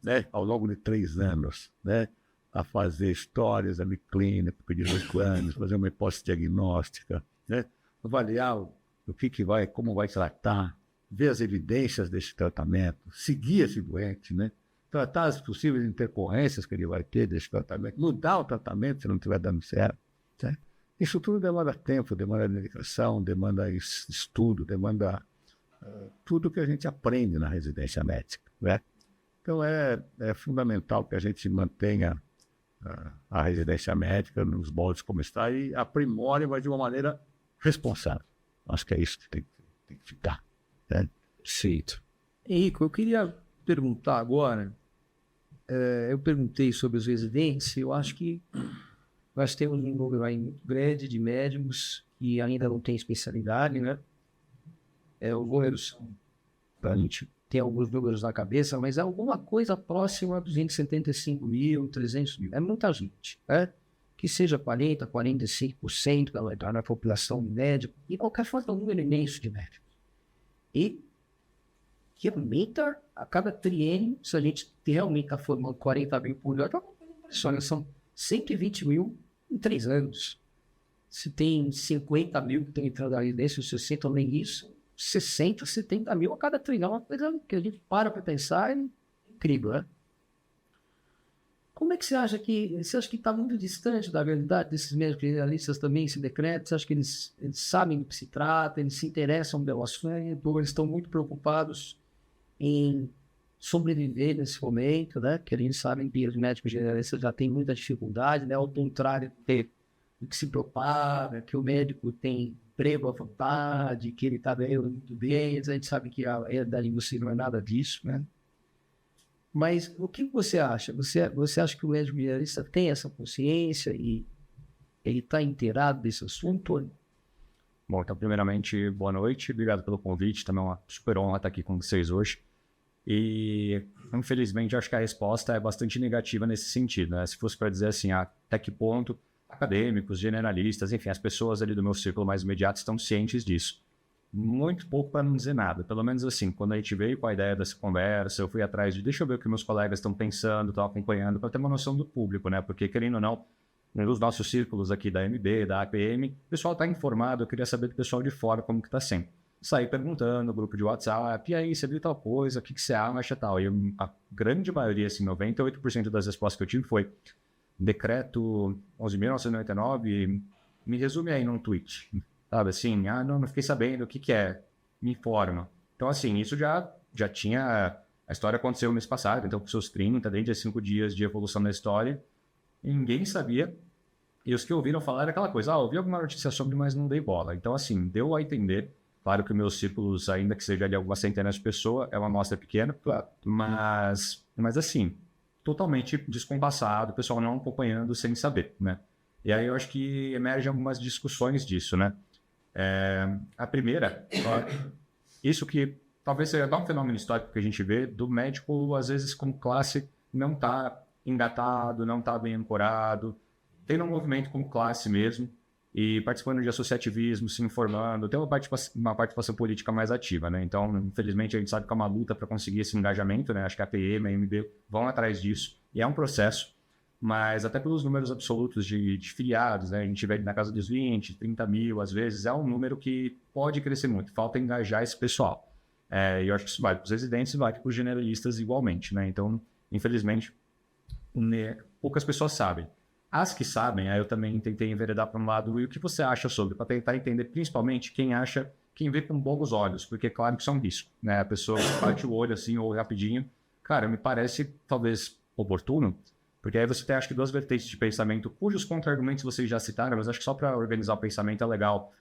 né, ao longo de 3 anos, né, a fazer histórias ali clínicas, pedir exames, fazer uma hipótese diagnóstica, né, avaliar o que vai, como vai tratar, ver as evidências desse tratamento, seguir esse doente, né, tratar as possíveis intercorrências que ele vai ter desse tratamento, mudar o tratamento se não estiver dando certo, né? Isso tudo demanda tempo, demanda dedicação, demanda estudo, demanda tudo que a gente aprende na residência médica, né? Então é fundamental que a gente mantenha a residência médica nos moldes como está e aprimore, mas de uma maneira responsável. Acho que é isso que tem que ficar, né? Perfeito. Henrique, eu queria perguntar agora, eu perguntei sobre os residentes, eu acho que nós temos um número aí muito grande de médicos que ainda não têm especialidade, né? Os números são, a gente tem alguns números na cabeça, mas é alguma coisa próxima a 275 mil, 300 mil. É muita gente, né? Que seja 40%, 45% da população médica, e qualquer forma, é um número imenso de médicos. E que aumenta a cada triênio, se a gente realmente está formando 40 mil por ano, olha, são 120 mil em 3 anos. Se tem 50 mil que estão entrando na residência, 60 nem isso, 60, 70 mil a cada trilhão, uma coisa que a gente para pensar, é incrível, né? Como é que você acha que está muito distante da realidade desses médicos generalistas também, esse decreto? Você acha que eles sabem do que se trata, eles se interessam pelo assunto, ou eles estão muito preocupados em sobreviver nesse momento, né? Que eles sabem que os médicos generalistas já têm muita dificuldade, né? Ao contrário do que se propaga, que o médico tem emprego à vontade, que ele está ganhando muito bem. A gente sabe que a realidade em você não é nada disso, né? Mas o que você acha? Você acha que o médico generalista tem essa consciência e ele está inteirado desse assunto? Bom, então, primeiramente, boa noite. Obrigado pelo convite. Também é uma super honra estar aqui com vocês hoje. E, infelizmente, acho que a resposta é bastante negativa nesse sentido, né? Se fosse para dizer assim, até que ponto acadêmicos, generalistas, enfim, as pessoas ali do meu círculo mais imediato estão cientes disso. Muito pouco para não dizer nada. Pelo menos assim, quando a gente veio com a ideia dessa conversa, eu fui atrás de, deixa eu ver o que meus colegas estão pensando, estão acompanhando, para ter uma noção do público, né? Porque, querendo ou não, nos nossos círculos aqui da MB, da APM, o pessoal está informado, eu queria saber do pessoal de fora como que está sendo. Saí perguntando no grupo de WhatsApp, e aí, você viu tal coisa, o que você acha, tal. E a grande maioria, assim, 98% das respostas que eu tive foi decreto 11.999, me resume aí num tweet, sabe, assim, não fiquei sabendo, o que é, me informa. Então, assim, isso já tinha, a história aconteceu no mês passado, então, com seus 30, desde os 5 dias de evolução da história, ninguém sabia, e os que ouviram falar era aquela coisa, ouvi alguma notícia sobre, mas não dei bola. Então, assim, deu a entender, claro que meus círculos, ainda que seja ali algumas centenas de pessoas, é uma amostra pequena, claro, mas assim, totalmente descompassado, o pessoal não acompanhando sem saber, né? E aí eu acho que emergem algumas discussões disso, né? A primeira, isso que talvez seja um fenômeno histórico que a gente vê do médico, às vezes, como classe, não está engatado, não está bem ancorado, tem um movimento como classe mesmo, e participando de associativismo, se informando, tem uma participação política mais ativa, né? Então, infelizmente, a gente sabe que é uma luta para conseguir esse engajamento, né? Acho que a PM, a MB vão atrás disso, e é um processo, mas até pelos números absolutos de filiados, né? A gente vê na casa dos 20, 30 mil, às vezes, é um número que pode crescer muito, falta engajar esse pessoal. E eu acho que isso vale para os residentes e vale para os generalistas igualmente, né? Então, infelizmente, poucas pessoas sabem. As que sabem, aí eu também tentei enveredar para um lado, e o que você acha sobre, para tentar entender principalmente quem vê com bons olhos, porque claro que isso é um risco, né? A pessoa bate o olho assim, ou rapidinho, cara, me parece talvez oportuno, porque aí você tem acho que 2 vertentes de pensamento, cujos contra-argumentos vocês já citaram, mas acho que só para organizar o pensamento é legal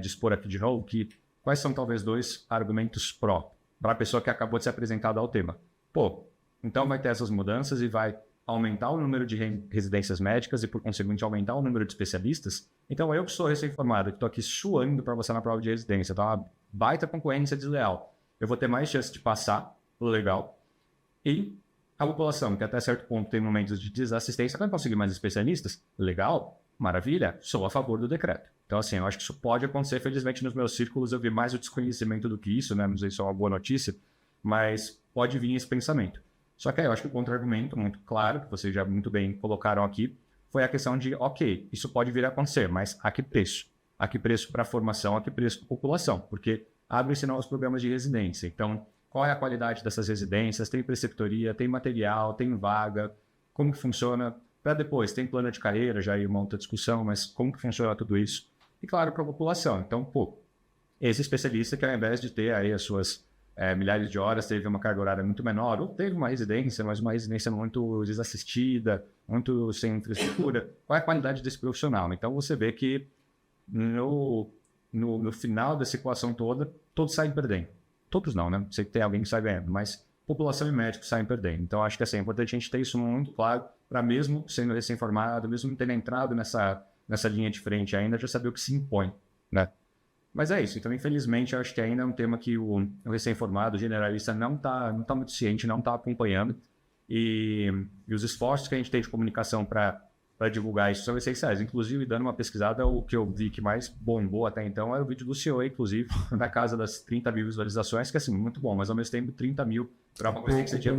dispor aqui de novo, que quais são talvez 2 argumentos pró, para a pessoa que acabou de ser apresentada ao tema. Pô, então vai ter essas mudanças e vai aumentar o número de residências médicas e, por conseguinte, aumentar o número de especialistas. Então, eu que sou recém-formado, que estou aqui suando para você na prova de residência, tá uma baita concorrência desleal. Eu vou ter mais chance de passar, legal. E a população, que até certo ponto tem momentos de desassistência, vai conseguir mais especialistas, legal, maravilha, sou a favor do decreto. Então, assim, eu acho que isso pode acontecer. Felizmente, nos meus círculos, eu vi mais o desconhecimento do que isso, né? Não sei se é uma boa notícia, mas pode vir esse pensamento. Só que aí eu acho que o contra-argumento, muito claro, que vocês já muito bem colocaram aqui, foi a questão de, ok, isso pode vir a acontecer, mas a que preço? A que preço para a formação, a que preço para a população? Porque abrem-se novos programas de residência. Então, qual é a qualidade dessas residências? Tem preceptoria, tem material, tem vaga, como que funciona? Para depois, tem plano de carreira, já aí uma outra discussão, mas como que funciona tudo isso? E claro, para a população. Então, esse especialista que ao invés de ter aí as suas milhares de horas, teve uma carga horária muito menor, ou teve uma residência, mas uma residência muito desassistida, muito sem infraestrutura, qual é a qualidade desse profissional? Então você vê que no final dessa equação toda, todos saem perdendo. Todos não, né? Sei que tem alguém que sai ganhando, mas população e médicos saem perdendo. Então acho que assim, é importante a gente ter isso muito claro, para mesmo sendo recém-formado, mesmo não tendo entrado nessa linha de frente ainda, já saber o que se impõe, né? Mas é isso. Então, infelizmente, eu acho que ainda é um tema que o recém-formado, o generalista, não tá muito ciente, não está acompanhando. E os esforços que a gente tem de comunicação para divulgar isso são essenciais. Inclusive, dando uma pesquisada, o que eu vi que mais bombou até então era o vídeo do CEO, inclusive, na casa das 30 mil visualizações, que é assim, muito bom, mas ao mesmo tempo 30 mil para uma coisa que você tinha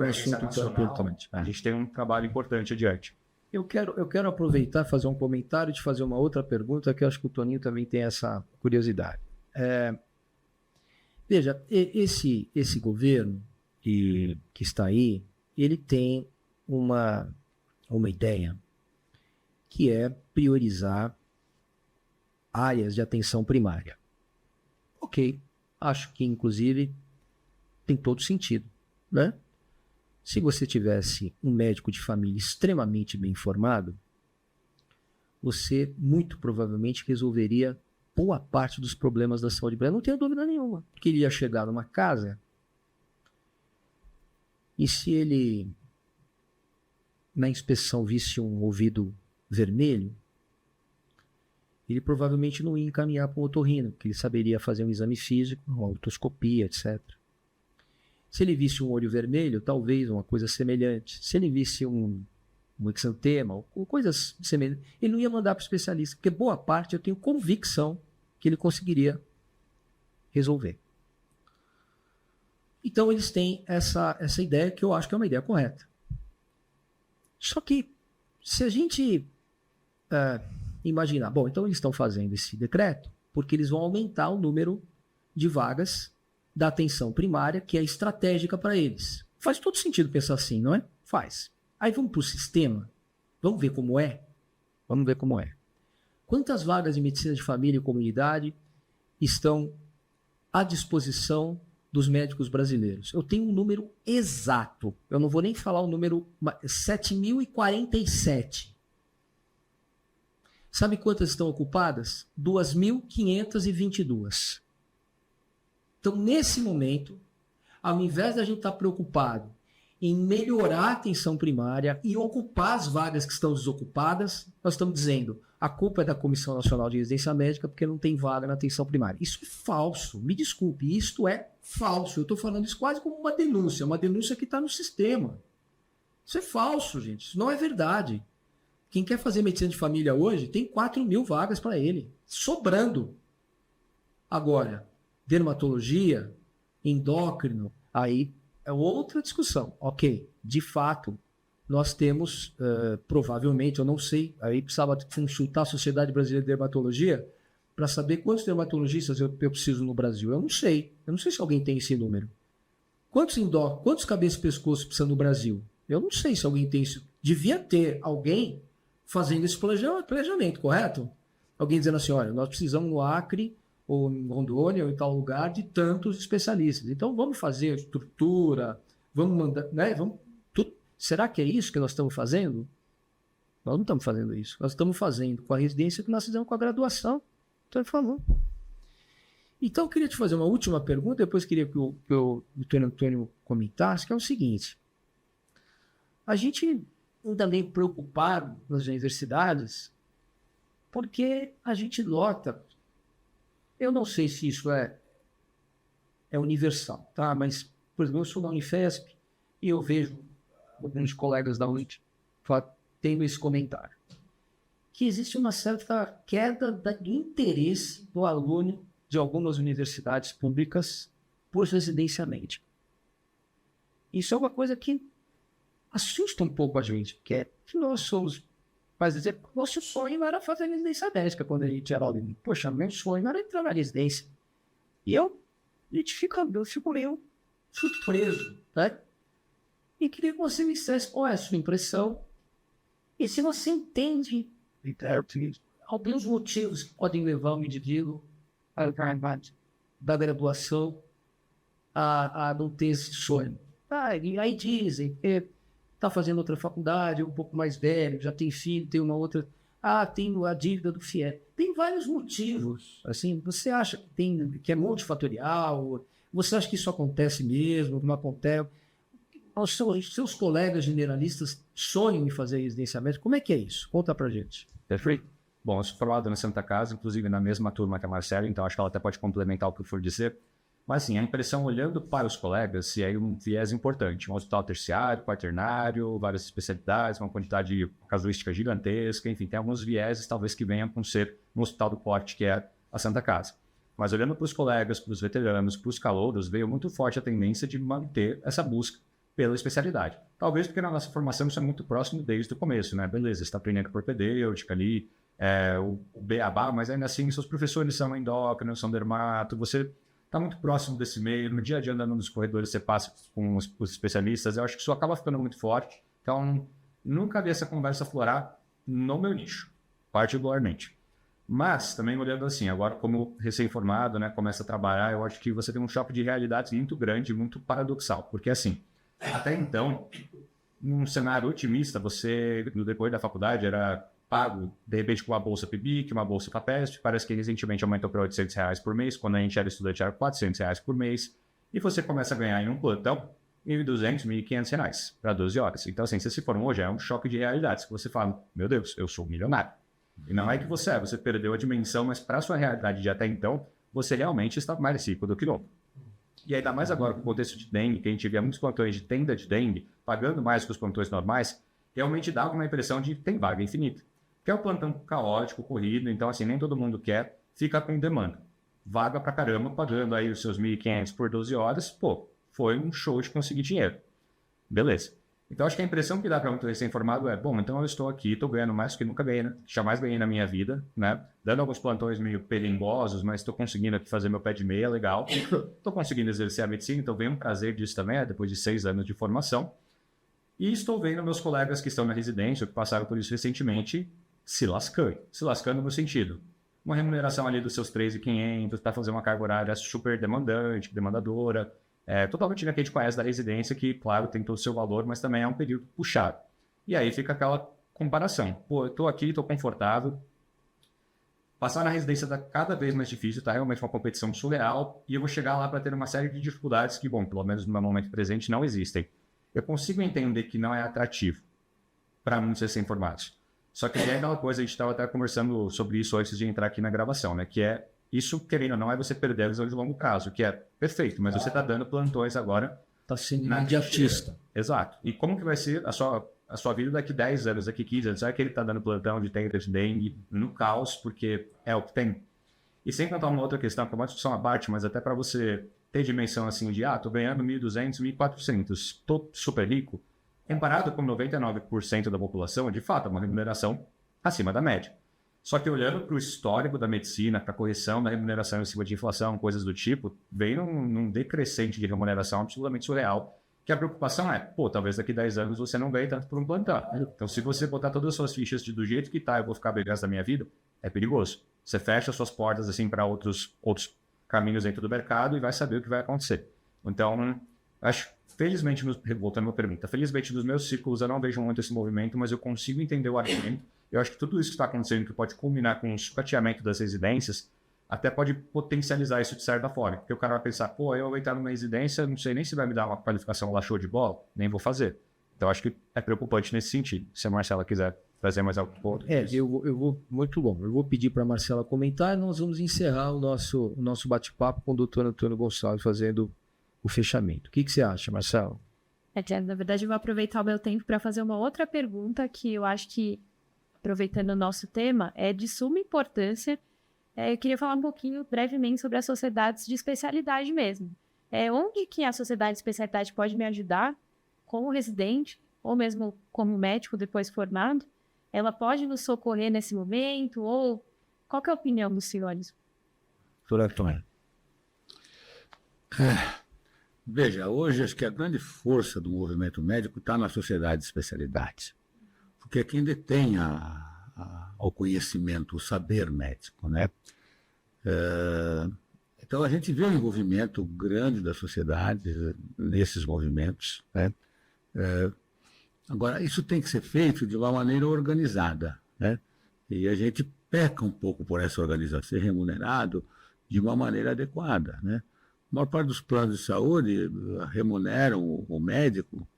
a gente tem um trabalho importante adiante. Eu quero aproveitar e fazer um comentário e te fazer uma outra pergunta, que eu acho que o Toninho também tem essa curiosidade. Veja, esse governo que está aí, ele tem uma ideia, que é priorizar áreas de atenção primária. Ok, acho que inclusive tem todo sentido, né? Se você tivesse um médico de família extremamente bem informado, você muito provavelmente resolveria boa parte dos problemas da saúde brasileira, não tenho dúvida nenhuma. Porque ele ia chegar numa casa e se ele, na inspeção, visse um ouvido vermelho, ele provavelmente não ia encaminhar para um otorrino, porque ele saberia fazer um exame físico, uma otoscopia, etc. Se ele visse um olho vermelho, talvez uma coisa semelhante. Se ele visse um exantema, ou coisas semelhantes, ele não ia mandar para o especialista, porque boa parte eu tenho convicção que ele conseguiria resolver. Então eles têm essa ideia que eu acho que é uma ideia correta. Só que se a gente imaginar, bom, então eles estão fazendo esse decreto porque eles vão aumentar o número de vagas da atenção primária, que é estratégica para eles. Faz todo sentido pensar assim, não é? Faz. Aí vamos para o sistema, vamos ver como é? Vamos ver como é. Quantas vagas de medicina de família e comunidade estão à disposição dos médicos brasileiros? Eu tenho um número exato, eu não vou nem falar o número, 7.047. Sabe quantas estão ocupadas? 2.522. Então, nesse momento, ao invés da gente estar preocupado em melhorar a atenção primária e ocupar as vagas que estão desocupadas, nós estamos dizendo, a culpa é da Comissão Nacional de Residência Médica porque não tem vaga na atenção primária. Isso é falso, me desculpe, isto é falso. Eu estou falando isso quase como uma denúncia que está no sistema. Isso é falso, gente, isso não é verdade. Quem quer fazer medicina de família hoje tem 4.000 vagas para ele, sobrando. Agora, dermatologia, endócrino, aí é outra discussão. Ok, de fato, nós temos, provavelmente, eu não sei, aí precisava consultar a Sociedade Brasileira de Dermatologia para saber quantos dermatologistas eu preciso no Brasil. Eu não sei se alguém tem esse número. Quantos cabeças e pescoços precisa no Brasil? Eu não sei se alguém tem isso. Devia ter alguém fazendo esse planejamento, correto? Alguém dizendo assim, olha, nós precisamos no Acre, ou em Rondônia, ou em tal lugar, de tantos especialistas. Então, vamos fazer estrutura, vamos mandar, né? Será que é isso que nós estamos fazendo? Nós não estamos fazendo isso. Nós estamos fazendo com a residência que nós fizemos com a graduação. Então, ele falou. Então, eu queria te fazer uma última pergunta, depois queria que o doutor Antônio comentasse, que é o seguinte. A gente ainda vem preocupado nas universidades porque a gente nota, eu não sei se isso é universal, tá? Mas, por exemplo, eu sou da Unifesp e eu vejo alguns colegas da UNIT tendo esse comentário, que existe uma certa queda do interesse do aluno de algumas universidades públicas por residência médica. Isso é uma coisa que assusta um pouco a gente, que é que nós somos, mas dizer, nosso sonho era fazer residência médica quando a gente era aluno. Poxa, meu sonho era entrar na residência. E eu fico meio surpreso, né? E queria que você me dissesse qual é a sua impressão e se você entende alguns motivos que podem levar o indivíduo da graduação a não ter esse sonho. E aí dizem que está fazendo outra faculdade, um pouco mais velho, já tem filho, tem uma outra... tem a dívida do FIES. Tem vários motivos. Assim, você acha que é multifatorial? Você acha que isso acontece mesmo? Não acontece? Os seus colegas generalistas sonham em fazer residência médica? Como é que é isso? Conta pra gente. Perfeito. Bom, eu sou formado na Santa Casa, inclusive na mesma turma que a Marcela, então acho que ela até pode complementar o que eu for dizer. Mas, assim, a impressão, olhando para os colegas, e aí um viés importante, um hospital terciário, quaternário, várias especialidades, uma quantidade de casuística gigantesca, enfim, tem alguns vieses, talvez, que venham com ser no hospital do porte, que é a Santa Casa. Mas olhando para os colegas, para os veteranos, para os calouros, veio muito forte a tendência de manter essa busca pela especialidade. Talvez porque na nossa formação isso é muito próximo desde o começo, né? Beleza, você está aprendendo por propedêutica ali, o beabá, mas ainda assim seus professores são endócrinos, são dermato, você está muito próximo desse meio, no dia a dia andando nos corredores você passa com os especialistas, eu acho que isso acaba ficando muito forte, então nunca vi essa conversa florar no meu nicho, particularmente. Mas também olhando assim, agora como recém-formado, né, começa a trabalhar, eu acho que você tem um choque de realidades muito grande, muito paradoxal, porque assim, até então, num cenário otimista, você, no decorrer da faculdade, era pago, de repente, com uma bolsa PIBIC, uma bolsa FAPESP, parece que recentemente aumentou para R$800 por mês, quando a gente era estudante era R$400 por mês, e você começa a ganhar em um plantão R$1.200, R$1.500 para 12 horas. Então, assim, se se formou, já é um choque de realidades, que você fala, meu Deus, eu sou milionário. E não é que você perdeu a dimensão, mas para a sua realidade de até então, você realmente está mais rico do que nunca. E ainda mais agora com o contexto de dengue, que a gente via muitos plantões de tenda de dengue, pagando mais que os plantões normais, realmente dava uma impressão de que tem vaga infinita. Que é um plantão caótico, corrido, então assim, nem todo mundo quer, fica com demanda. Vaga pra caramba, pagando aí os seus 1.500 por 12 horas, pô, foi um show de conseguir dinheiro. Beleza. Então acho que a impressão que dá para muito recém-formado é, bom, então eu estou aqui, estou ganhando mais do que nunca ganhei, né? Jamais ganhei na minha vida, né? Dando alguns plantões meio perimbosos, mas estou conseguindo aqui fazer meu pé de meia, legal. Estou conseguindo exercer a medicina, então venho um prazer disso também, depois de 6 anos de formação. E estou vendo meus colegas que estão na residência, que passaram por isso recentemente, se lascando no sentido. Uma remuneração ali dos seus 3.500 para fazer uma carga horária super demandante, demandadora, totalmente que a gente conhece da residência, que, claro, tem todo o seu valor, mas também é um período puxado. E aí fica aquela comparação. Pô, eu estou aqui, estou confortável. Passar na residência está cada vez mais difícil, está realmente uma competição surreal, e eu vou chegar lá para ter uma série de dificuldades que, bom, pelo menos no meu momento presente, não existem. Eu consigo entender que não é atrativo para muitos recém-formados. Só que é aquela coisa, a gente estava até conversando sobre isso antes de entrar aqui na gravação, né? Que é, isso, querendo ou não, é você perder a visão de longo prazo, que é perfeito, mas você está dando plantões agora. Está sendo imediatista. Exato. E como que vai ser a sua vida daqui 10 anos, daqui 15 anos? Será que ele está dando plantão de dengue no caos, porque é o que tem? E sem contar uma outra questão, que é uma discussão à parte, mas até para você ter dimensão assim de, tô ganhando 1.200, 1.400, estou super rico, comparado com 99% da população, de fato, é uma remuneração acima da média. Só que olhando para o histórico da medicina, para a correção da remuneração em cima de inflação, coisas do tipo, vem num decrescente de remuneração absolutamente surreal, que a preocupação é, talvez daqui 10 anos você não ganhe tanto por um plantão. Então, se você botar todas as suas fichas do jeito que tá, eu vou ficar bem da minha vida, é perigoso. Você fecha suas portas assim para outros caminhos dentro do mercado e vai saber o que vai acontecer. Então, acho, felizmente, voltando à minha pergunta, felizmente nos meus círculos eu não vejo muito esse movimento, mas eu consigo entender o argumento. Eu acho que tudo isso que está acontecendo, que pode culminar com o sucateamento das residências, até pode potencializar isso de certa forma. Porque o cara vai pensar, eu vou entrar numa residência, não sei nem se vai me dar uma qualificação lá show de bola, nem vou fazer. Então, acho que é preocupante nesse sentido. Se a Marcela quiser trazer mais algum ponto. Eu vou, muito bom. Eu vou pedir para a Marcela comentar e nós vamos encerrar o nosso bate-papo com o Dr. Antônio Gonçalves fazendo o fechamento. O que você acha, Marcela? Na verdade, eu vou aproveitar o meu tempo para fazer uma outra pergunta que eu acho que, aproveitando o nosso tema, é de suma importância. Eu queria falar um pouquinho, brevemente, sobre as sociedades de especialidade mesmo. Onde que a sociedade de especialidade pode me ajudar como residente, ou mesmo como médico depois formado? Ela pode nos socorrer nesse momento? Ou qual que é a opinião dos senhores? Doutor Antônio. Veja, hoje acho que a grande força do movimento médico está na sociedade de especialidades. Porque é quem detém o conhecimento, o saber médico, né? Então a gente vê um envolvimento grande da sociedade nesses movimentos, né? Agora, isso tem que ser feito de uma maneira organizada, né? E a gente peca um pouco por essa organização, ser remunerado de uma maneira adequada, né? A maior parte dos planos de saúde remuneram o médico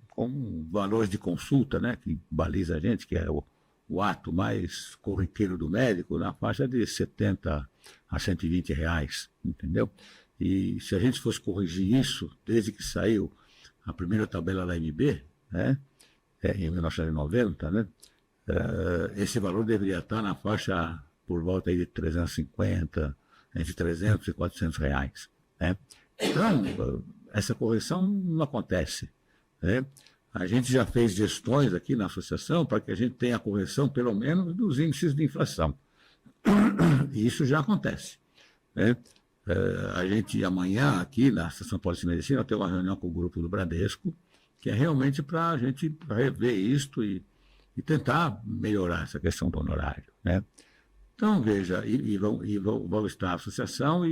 com valores de consulta, né, que baliza a gente, que é o ato mais corriqueiro do médico, na faixa de 70 a 120 reais, entendeu? E se a gente fosse corrigir isso, desde que saiu a primeira tabela da ANB, né, em 1990, né, esse valor deveria estar na faixa por volta aí de 350, entre 300 e 400 reais, né? Então, essa correção não acontece, né? A gente já fez gestões aqui na associação para que a gente tenha a correção, pelo menos, dos índices de inflação. E isso já acontece, né? A gente, amanhã, aqui na Associação Paulista de Medicina, tem uma reunião com o grupo do Bradesco, que é realmente para a gente rever isto e tentar melhorar essa questão do honorário, né? Então, veja, vão estar a associação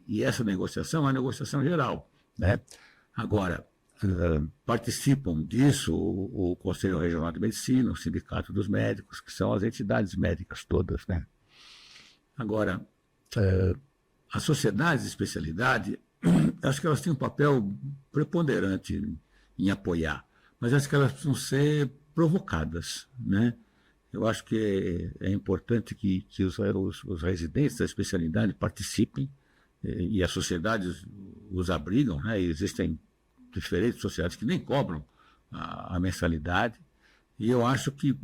e essa negociação é uma negociação geral, né? Agora, participam disso o Conselho Regional de Medicina, o Sindicato dos Médicos, que são as entidades médicas todas, né? Agora, as sociedades de especialidade, acho que elas têm um papel preponderante em apoiar, mas acho que elas precisam ser provocadas, né? Eu acho que é importante que os residentes da especialidade participem, e as sociedades os abrigam, né? Existem diferentes sociedades que nem cobram a mensalidade, e eu acho que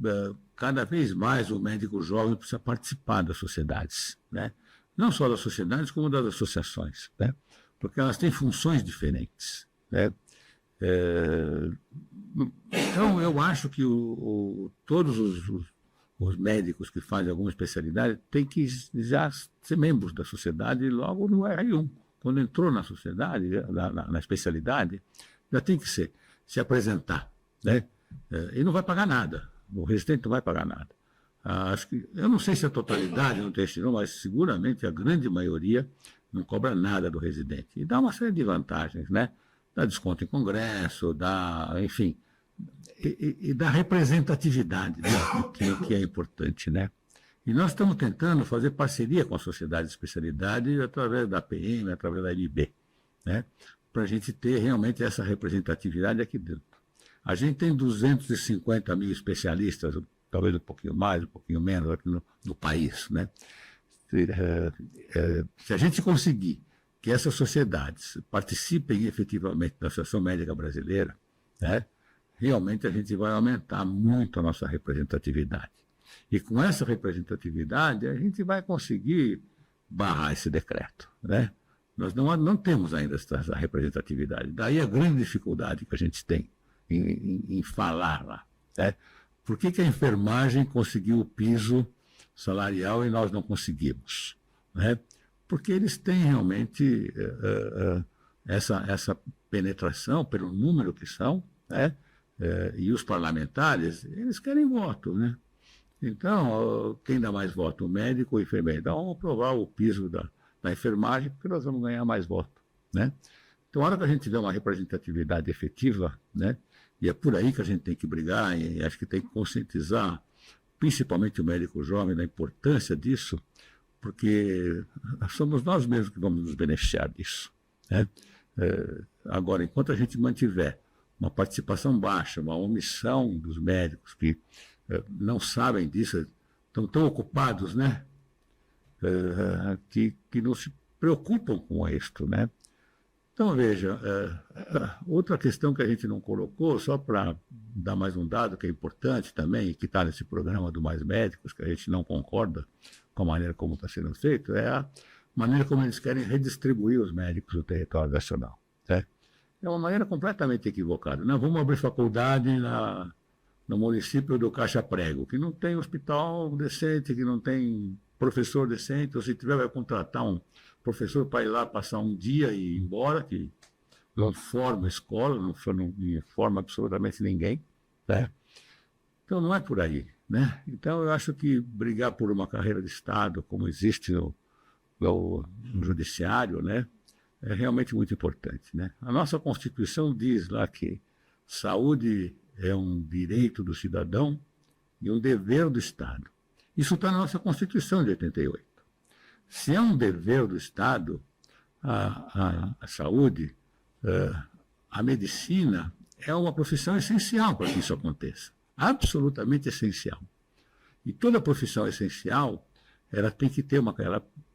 cada vez mais o médico jovem precisa participar das sociedades, né? Não só das sociedades, como das associações, né? Porque elas têm funções diferentes, né? Então, eu acho que todos os médicos que fazem alguma especialidade têm que já ser membros da sociedade logo no R1. Quando entrou na sociedade, na especialidade, já tem que se apresentar, né? E não vai pagar nada. O residente não vai pagar nada. Acho que, eu não sei se a totalidade não tem esse não, mas seguramente a grande maioria não cobra nada do residente. E dá uma série de vantagens, né? Dá desconto em congresso, enfim, e dá representatividade, né? que é importante, né? E nós estamos tentando fazer parceria com a sociedade de especialidade através da APM, através da LB, né? Para a gente ter realmente essa representatividade aqui dentro. A gente tem 250 mil especialistas, talvez um pouquinho mais, um pouquinho menos aqui no país, né? Se a gente conseguir que essas sociedades participem efetivamente da Associação Médica Brasileira, né, realmente a gente vai aumentar muito a nossa representatividade. E com essa representatividade, a gente vai conseguir barrar esse decreto, né? Nós não temos ainda essa representatividade. Daí a grande dificuldade que a gente tem em falar lá, né? Por que a enfermagem conseguiu o piso salarial e nós não conseguimos, né? Porque eles têm realmente essa penetração pelo número que são, né? E os parlamentares, eles querem voto, né? Então, quem dá mais voto? O médico ou o enfermeiro? Então, vamos aprovar o piso da enfermagem, porque nós vamos ganhar mais voto, né? Então, a hora que a gente tiver uma representatividade efetiva, né? E é por aí que a gente tem que brigar, e acho que tem que conscientizar, principalmente o médico jovem, da importância disso, porque somos nós mesmos que vamos nos beneficiar disso, né? Agora, enquanto a gente mantiver uma participação baixa, uma omissão dos médicos que não sabem disso, estão tão ocupados, né? Que não se preocupam com isto, né? Então, veja, outra questão que a gente não colocou, só para dar mais um dado que é importante também, e que está nesse programa do Mais Médicos, que a gente não concorda com a maneira como está sendo feito, é a maneira como eles querem redistribuir os médicos do território nacional, né? É uma maneira completamente equivocada. Não, vamos abrir faculdade no município do Caixa Prego, que não tem hospital decente, que não tem professor decente, ou se tiver, vai contratar um professor para ir lá passar um dia e ir embora, que não forma escola, não forma absolutamente ninguém, né? Então não é por aí, né? Então eu acho que brigar por uma carreira de Estado, como existe no judiciário, né, é realmente muito importante, né? A nossa Constituição diz lá que saúde é um direito do cidadão e um dever do Estado. Isso está na nossa Constituição de 88. Se é um dever do Estado, a saúde, a medicina é uma profissão essencial para que isso aconteça. Absolutamente essencial. E toda profissão essencial, ela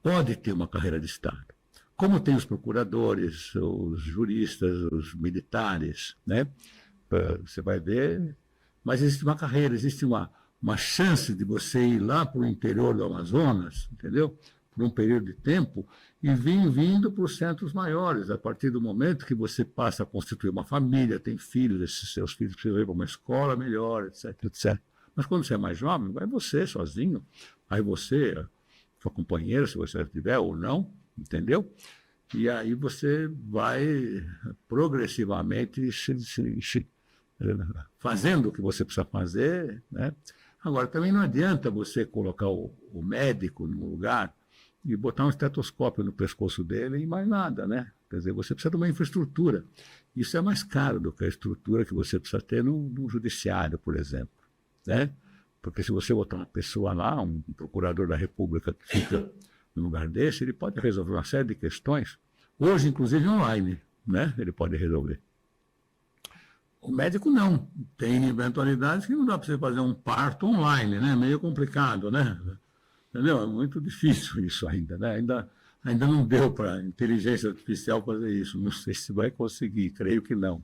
pode ter uma carreira de Estado. Como tem os procuradores, os juristas, os militares, né? Você vai ver, mas existe uma carreira, existe uma chance de você ir lá para o interior do Amazonas, entendeu? Por um período de tempo, e vindo para os centros maiores, a partir do momento que você passa a constituir uma família, tem filhos, esses seus filhos precisam ir para uma escola melhor, etc, etc. Mas quando você é mais jovem, vai você sozinho, aí você, sua companheira, se você tiver ou não, entendeu? E aí você vai progressivamente fazendo o que você precisa fazer, né? Agora, também não adianta você colocar o médico num lugar e botar um estetoscópio no pescoço dele e mais nada, né? Quer dizer, você precisa de uma infraestrutura. Isso é mais caro do que a estrutura que você precisa ter no judiciário, por exemplo, né? Porque se você botar uma pessoa lá, um procurador da República que fica num lugar desse, ele pode resolver uma série de questões, hoje, inclusive, online, né? Ele pode resolver. O médico não. Tem eventualidades que não dá para você fazer um parto online, né? Meio complicado, né? Entendeu? É muito difícil isso ainda, né? Ainda não deu para a inteligência artificial fazer isso. Não sei se vai conseguir, creio que não.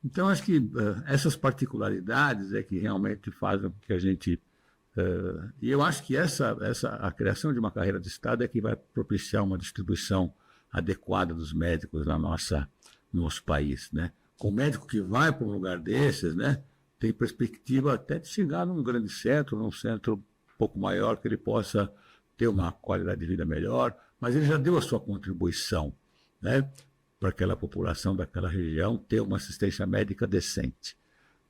Então, acho que essas particularidades é que realmente fazem com que a gente... e eu acho que a criação de uma carreira de Estado é que vai propiciar uma distribuição adequada dos médicos no nosso país, né? O médico que vai para um lugar desses, né, tem perspectiva até de chegar num grande centro, num centro um pouco maior, que ele possa ter uma qualidade de vida melhor, mas ele já deu a sua contribuição, né, para aquela população daquela região ter uma assistência médica decente.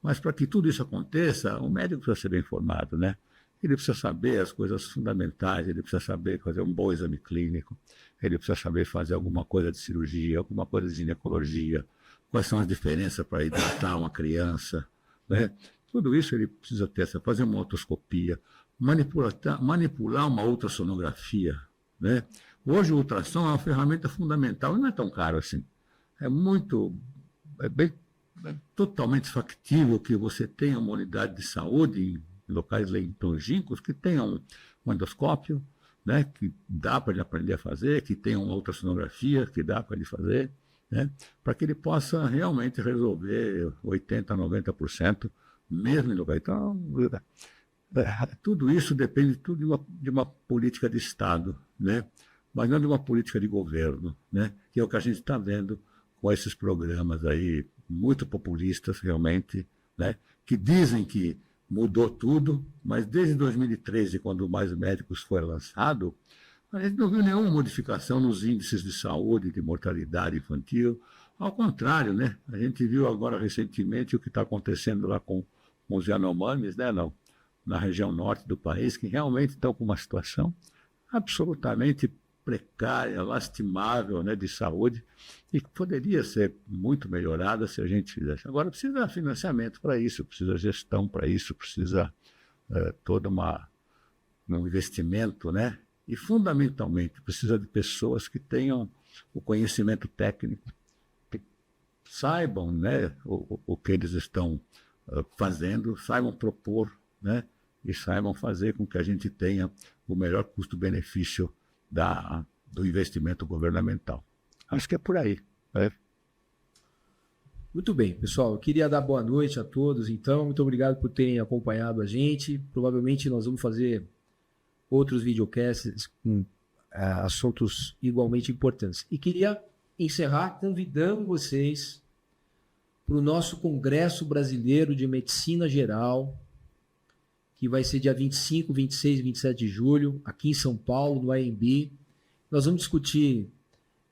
Mas para que tudo isso aconteça, o médico precisa ser bem informado, né? Ele precisa saber as coisas fundamentais, ele precisa saber fazer um bom exame clínico, ele precisa saber fazer alguma coisa de cirurgia, alguma coisa de ginecologia, quais são as diferenças para hidratar uma criança, né? Tudo isso ele precisa ter, fazer uma otoscopia, manipular uma ultrassonografia, né? Hoje o ultrassom é uma ferramenta fundamental e não é tão caro assim. É totalmente factível que você tenha uma unidade de saúde em locais longínquos que tenha um endoscópio, né, que dá para ele aprender a fazer, que tenha uma ultrassonografia que dá para ele fazer, né, para que ele possa realmente resolver 80%, 90%, mesmo em lugar. Então, tudo isso depende de uma política de Estado, né, mas não de uma política de governo, né, que é o que a gente está vendo com esses programas aí, muito populistas realmente, né, que dizem que mudou tudo, mas desde 2013, quando o Mais Médicos foi lançado, a gente não viu nenhuma modificação nos índices de saúde, de mortalidade infantil. Ao contrário, né? A gente viu agora recentemente o que está acontecendo lá com os Yanomamis, né? Na região norte do país, que realmente estão com uma situação absolutamente precária, lastimável, né, de saúde, e que poderia ser muito melhorada se a gente fizesse. Agora, precisa financiamento para isso, precisa gestão para isso, precisa todo um investimento, né? E, fundamentalmente, precisa de pessoas que tenham o conhecimento técnico, que saibam, né, o que eles estão fazendo, saibam propor, né, e saibam fazer com que a gente tenha o melhor custo-benefício do investimento governamental. Acho que é por aí. Né? Muito bem, pessoal. Eu queria dar boa noite a todos, então. Muito obrigado por terem acompanhado a gente. Provavelmente nós vamos fazer outros videocasts com assuntos igualmente importantes. E queria encerrar convidando vocês para o nosso Congresso Brasileiro de Medicina Geral, que vai ser dia 25, 26 e 27 de julho, aqui em São Paulo, no AMB. Nós vamos discutir,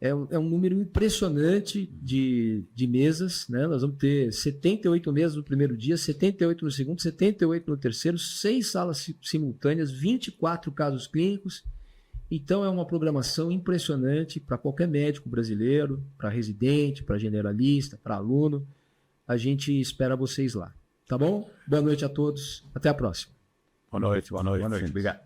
é um número impressionante de mesas, né? Nós vamos ter 78 mesas no primeiro dia, 78 no segundo, 78 no terceiro, 6 salas simultâneas, 24 casos clínicos. Então é uma programação impressionante para qualquer médico brasileiro, para residente, para generalista, para aluno. A gente espera vocês lá. Tá bom? Boa noite a todos. Até a próxima. Boa noite. Boa noite. Obrigado.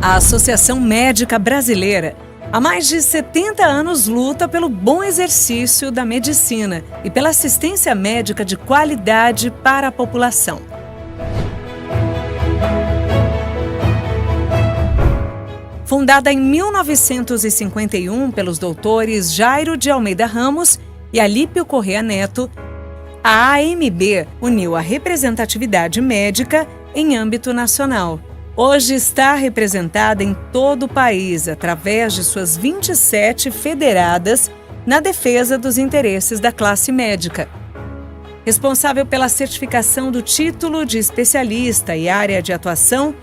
A Associação Médica Brasileira há mais de 70 anos luta pelo bom exercício da medicina e pela assistência médica de qualidade para a população. Fundada em 1951 pelos doutores Jairo de Almeida Ramos e Alípio Corrêa Neto, a AMB uniu a representatividade médica em âmbito nacional. Hoje está representada em todo o país através de suas 27 federadas na defesa dos interesses da classe médica. Responsável pela certificação do título de especialista e área de atuação,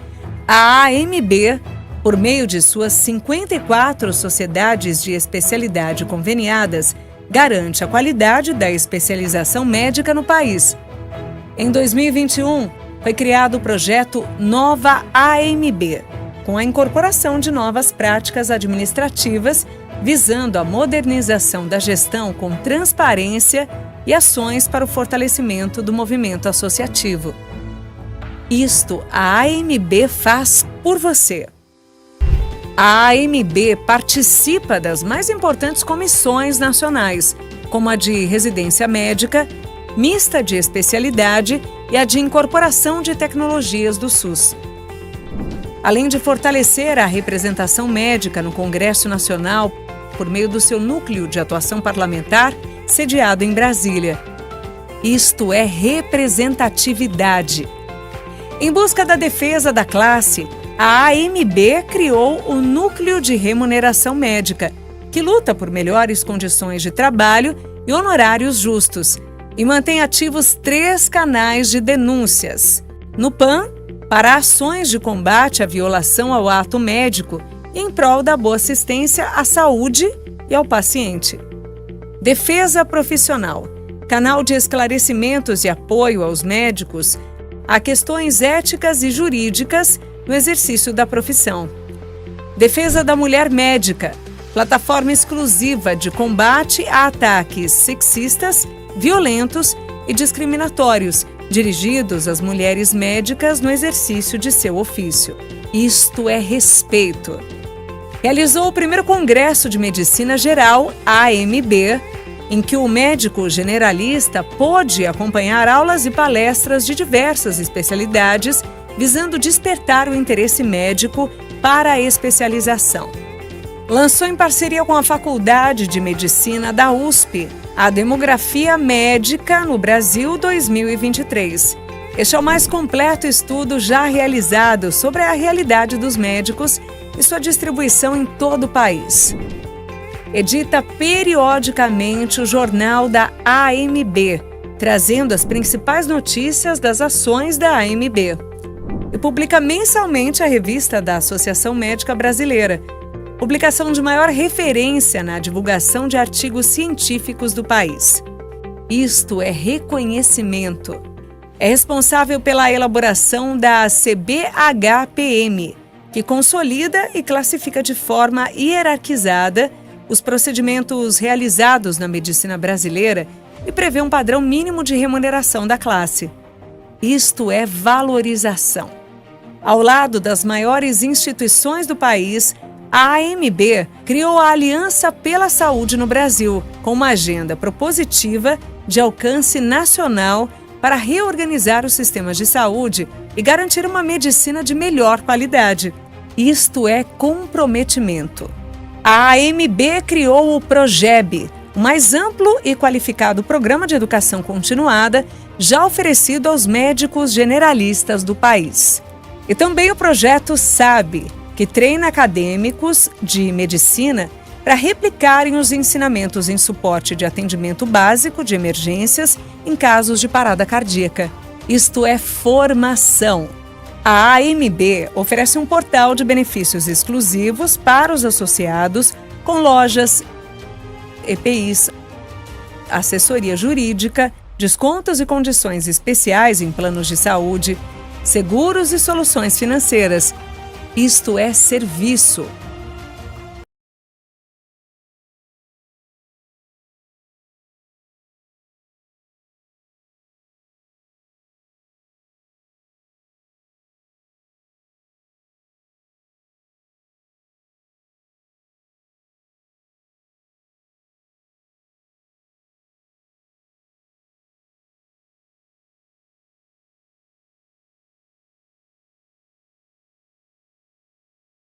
a AMB, por meio de suas 54 sociedades de especialidade conveniadas, garante a qualidade da especialização médica no país. Em 2021, foi criado o projeto Nova AMB, com a incorporação de novas práticas administrativas, visando a modernização da gestão com transparência e ações para o fortalecimento do movimento associativo. Isto a AMB faz por você. A AMB participa das mais importantes comissões nacionais, como a de residência médica, mista de especialidade e a de incorporação de tecnologias do SUS. Além de fortalecer a representação médica no Congresso Nacional por meio do seu núcleo de atuação parlamentar, sediado em Brasília. Isto é representatividade. Em busca da defesa da classe, a AMB criou o Núcleo de Remuneração Médica, que luta por melhores condições de trabalho e honorários justos, e mantém ativos 3 canais de denúncias. No PAN, para ações de combate à violação ao ato médico e em prol da boa assistência à saúde e ao paciente. Defesa Profissional, canal de esclarecimentos e apoio aos médicos a questões éticas e jurídicas no exercício da profissão. Defesa da Mulher Médica, plataforma exclusiva de combate a ataques sexistas, violentos e discriminatórios, dirigidos às mulheres médicas no exercício de seu ofício. Isto é respeito. Realizou o primeiro Congresso de Medicina Geral, AMB, em que o médico generalista pôde acompanhar aulas e palestras de diversas especialidades, visando despertar o interesse médico para a especialização. Lançou em parceria com a Faculdade de Medicina da USP a Demografia Médica no Brasil 2023. Este é o mais completo estudo já realizado sobre a realidade dos médicos e sua distribuição em todo o país. Edita periodicamente o jornal da AMB, trazendo as principais notícias das ações da AMB. E publica mensalmente a revista da Associação Médica Brasileira, publicação de maior referência na divulgação de artigos científicos do país. Isto é reconhecimento. É responsável pela elaboração da CBHPM, que consolida e classifica de forma hierarquizada os procedimentos realizados na medicina brasileira e prevê um padrão mínimo de remuneração da classe. Isto é valorização. Ao lado das maiores instituições do país, a AMB criou a Aliança pela Saúde no Brasil, com uma agenda propositiva de alcance nacional para reorganizar os sistemas de saúde e garantir uma medicina de melhor qualidade. Isto é comprometimento. A AMB criou o PROGEB, o mais amplo e qualificado programa de educação continuada já oferecido aos médicos generalistas do país. E também o projeto SAB, que treina acadêmicos de medicina para replicarem os ensinamentos em suporte de atendimento básico de emergências em casos de parada cardíaca. Isto é formação. A AMB oferece um portal de benefícios exclusivos para os associados, com lojas, EPIs, assessoria jurídica, descontos e condições especiais em planos de saúde, seguros e soluções financeiras. Isto é serviço.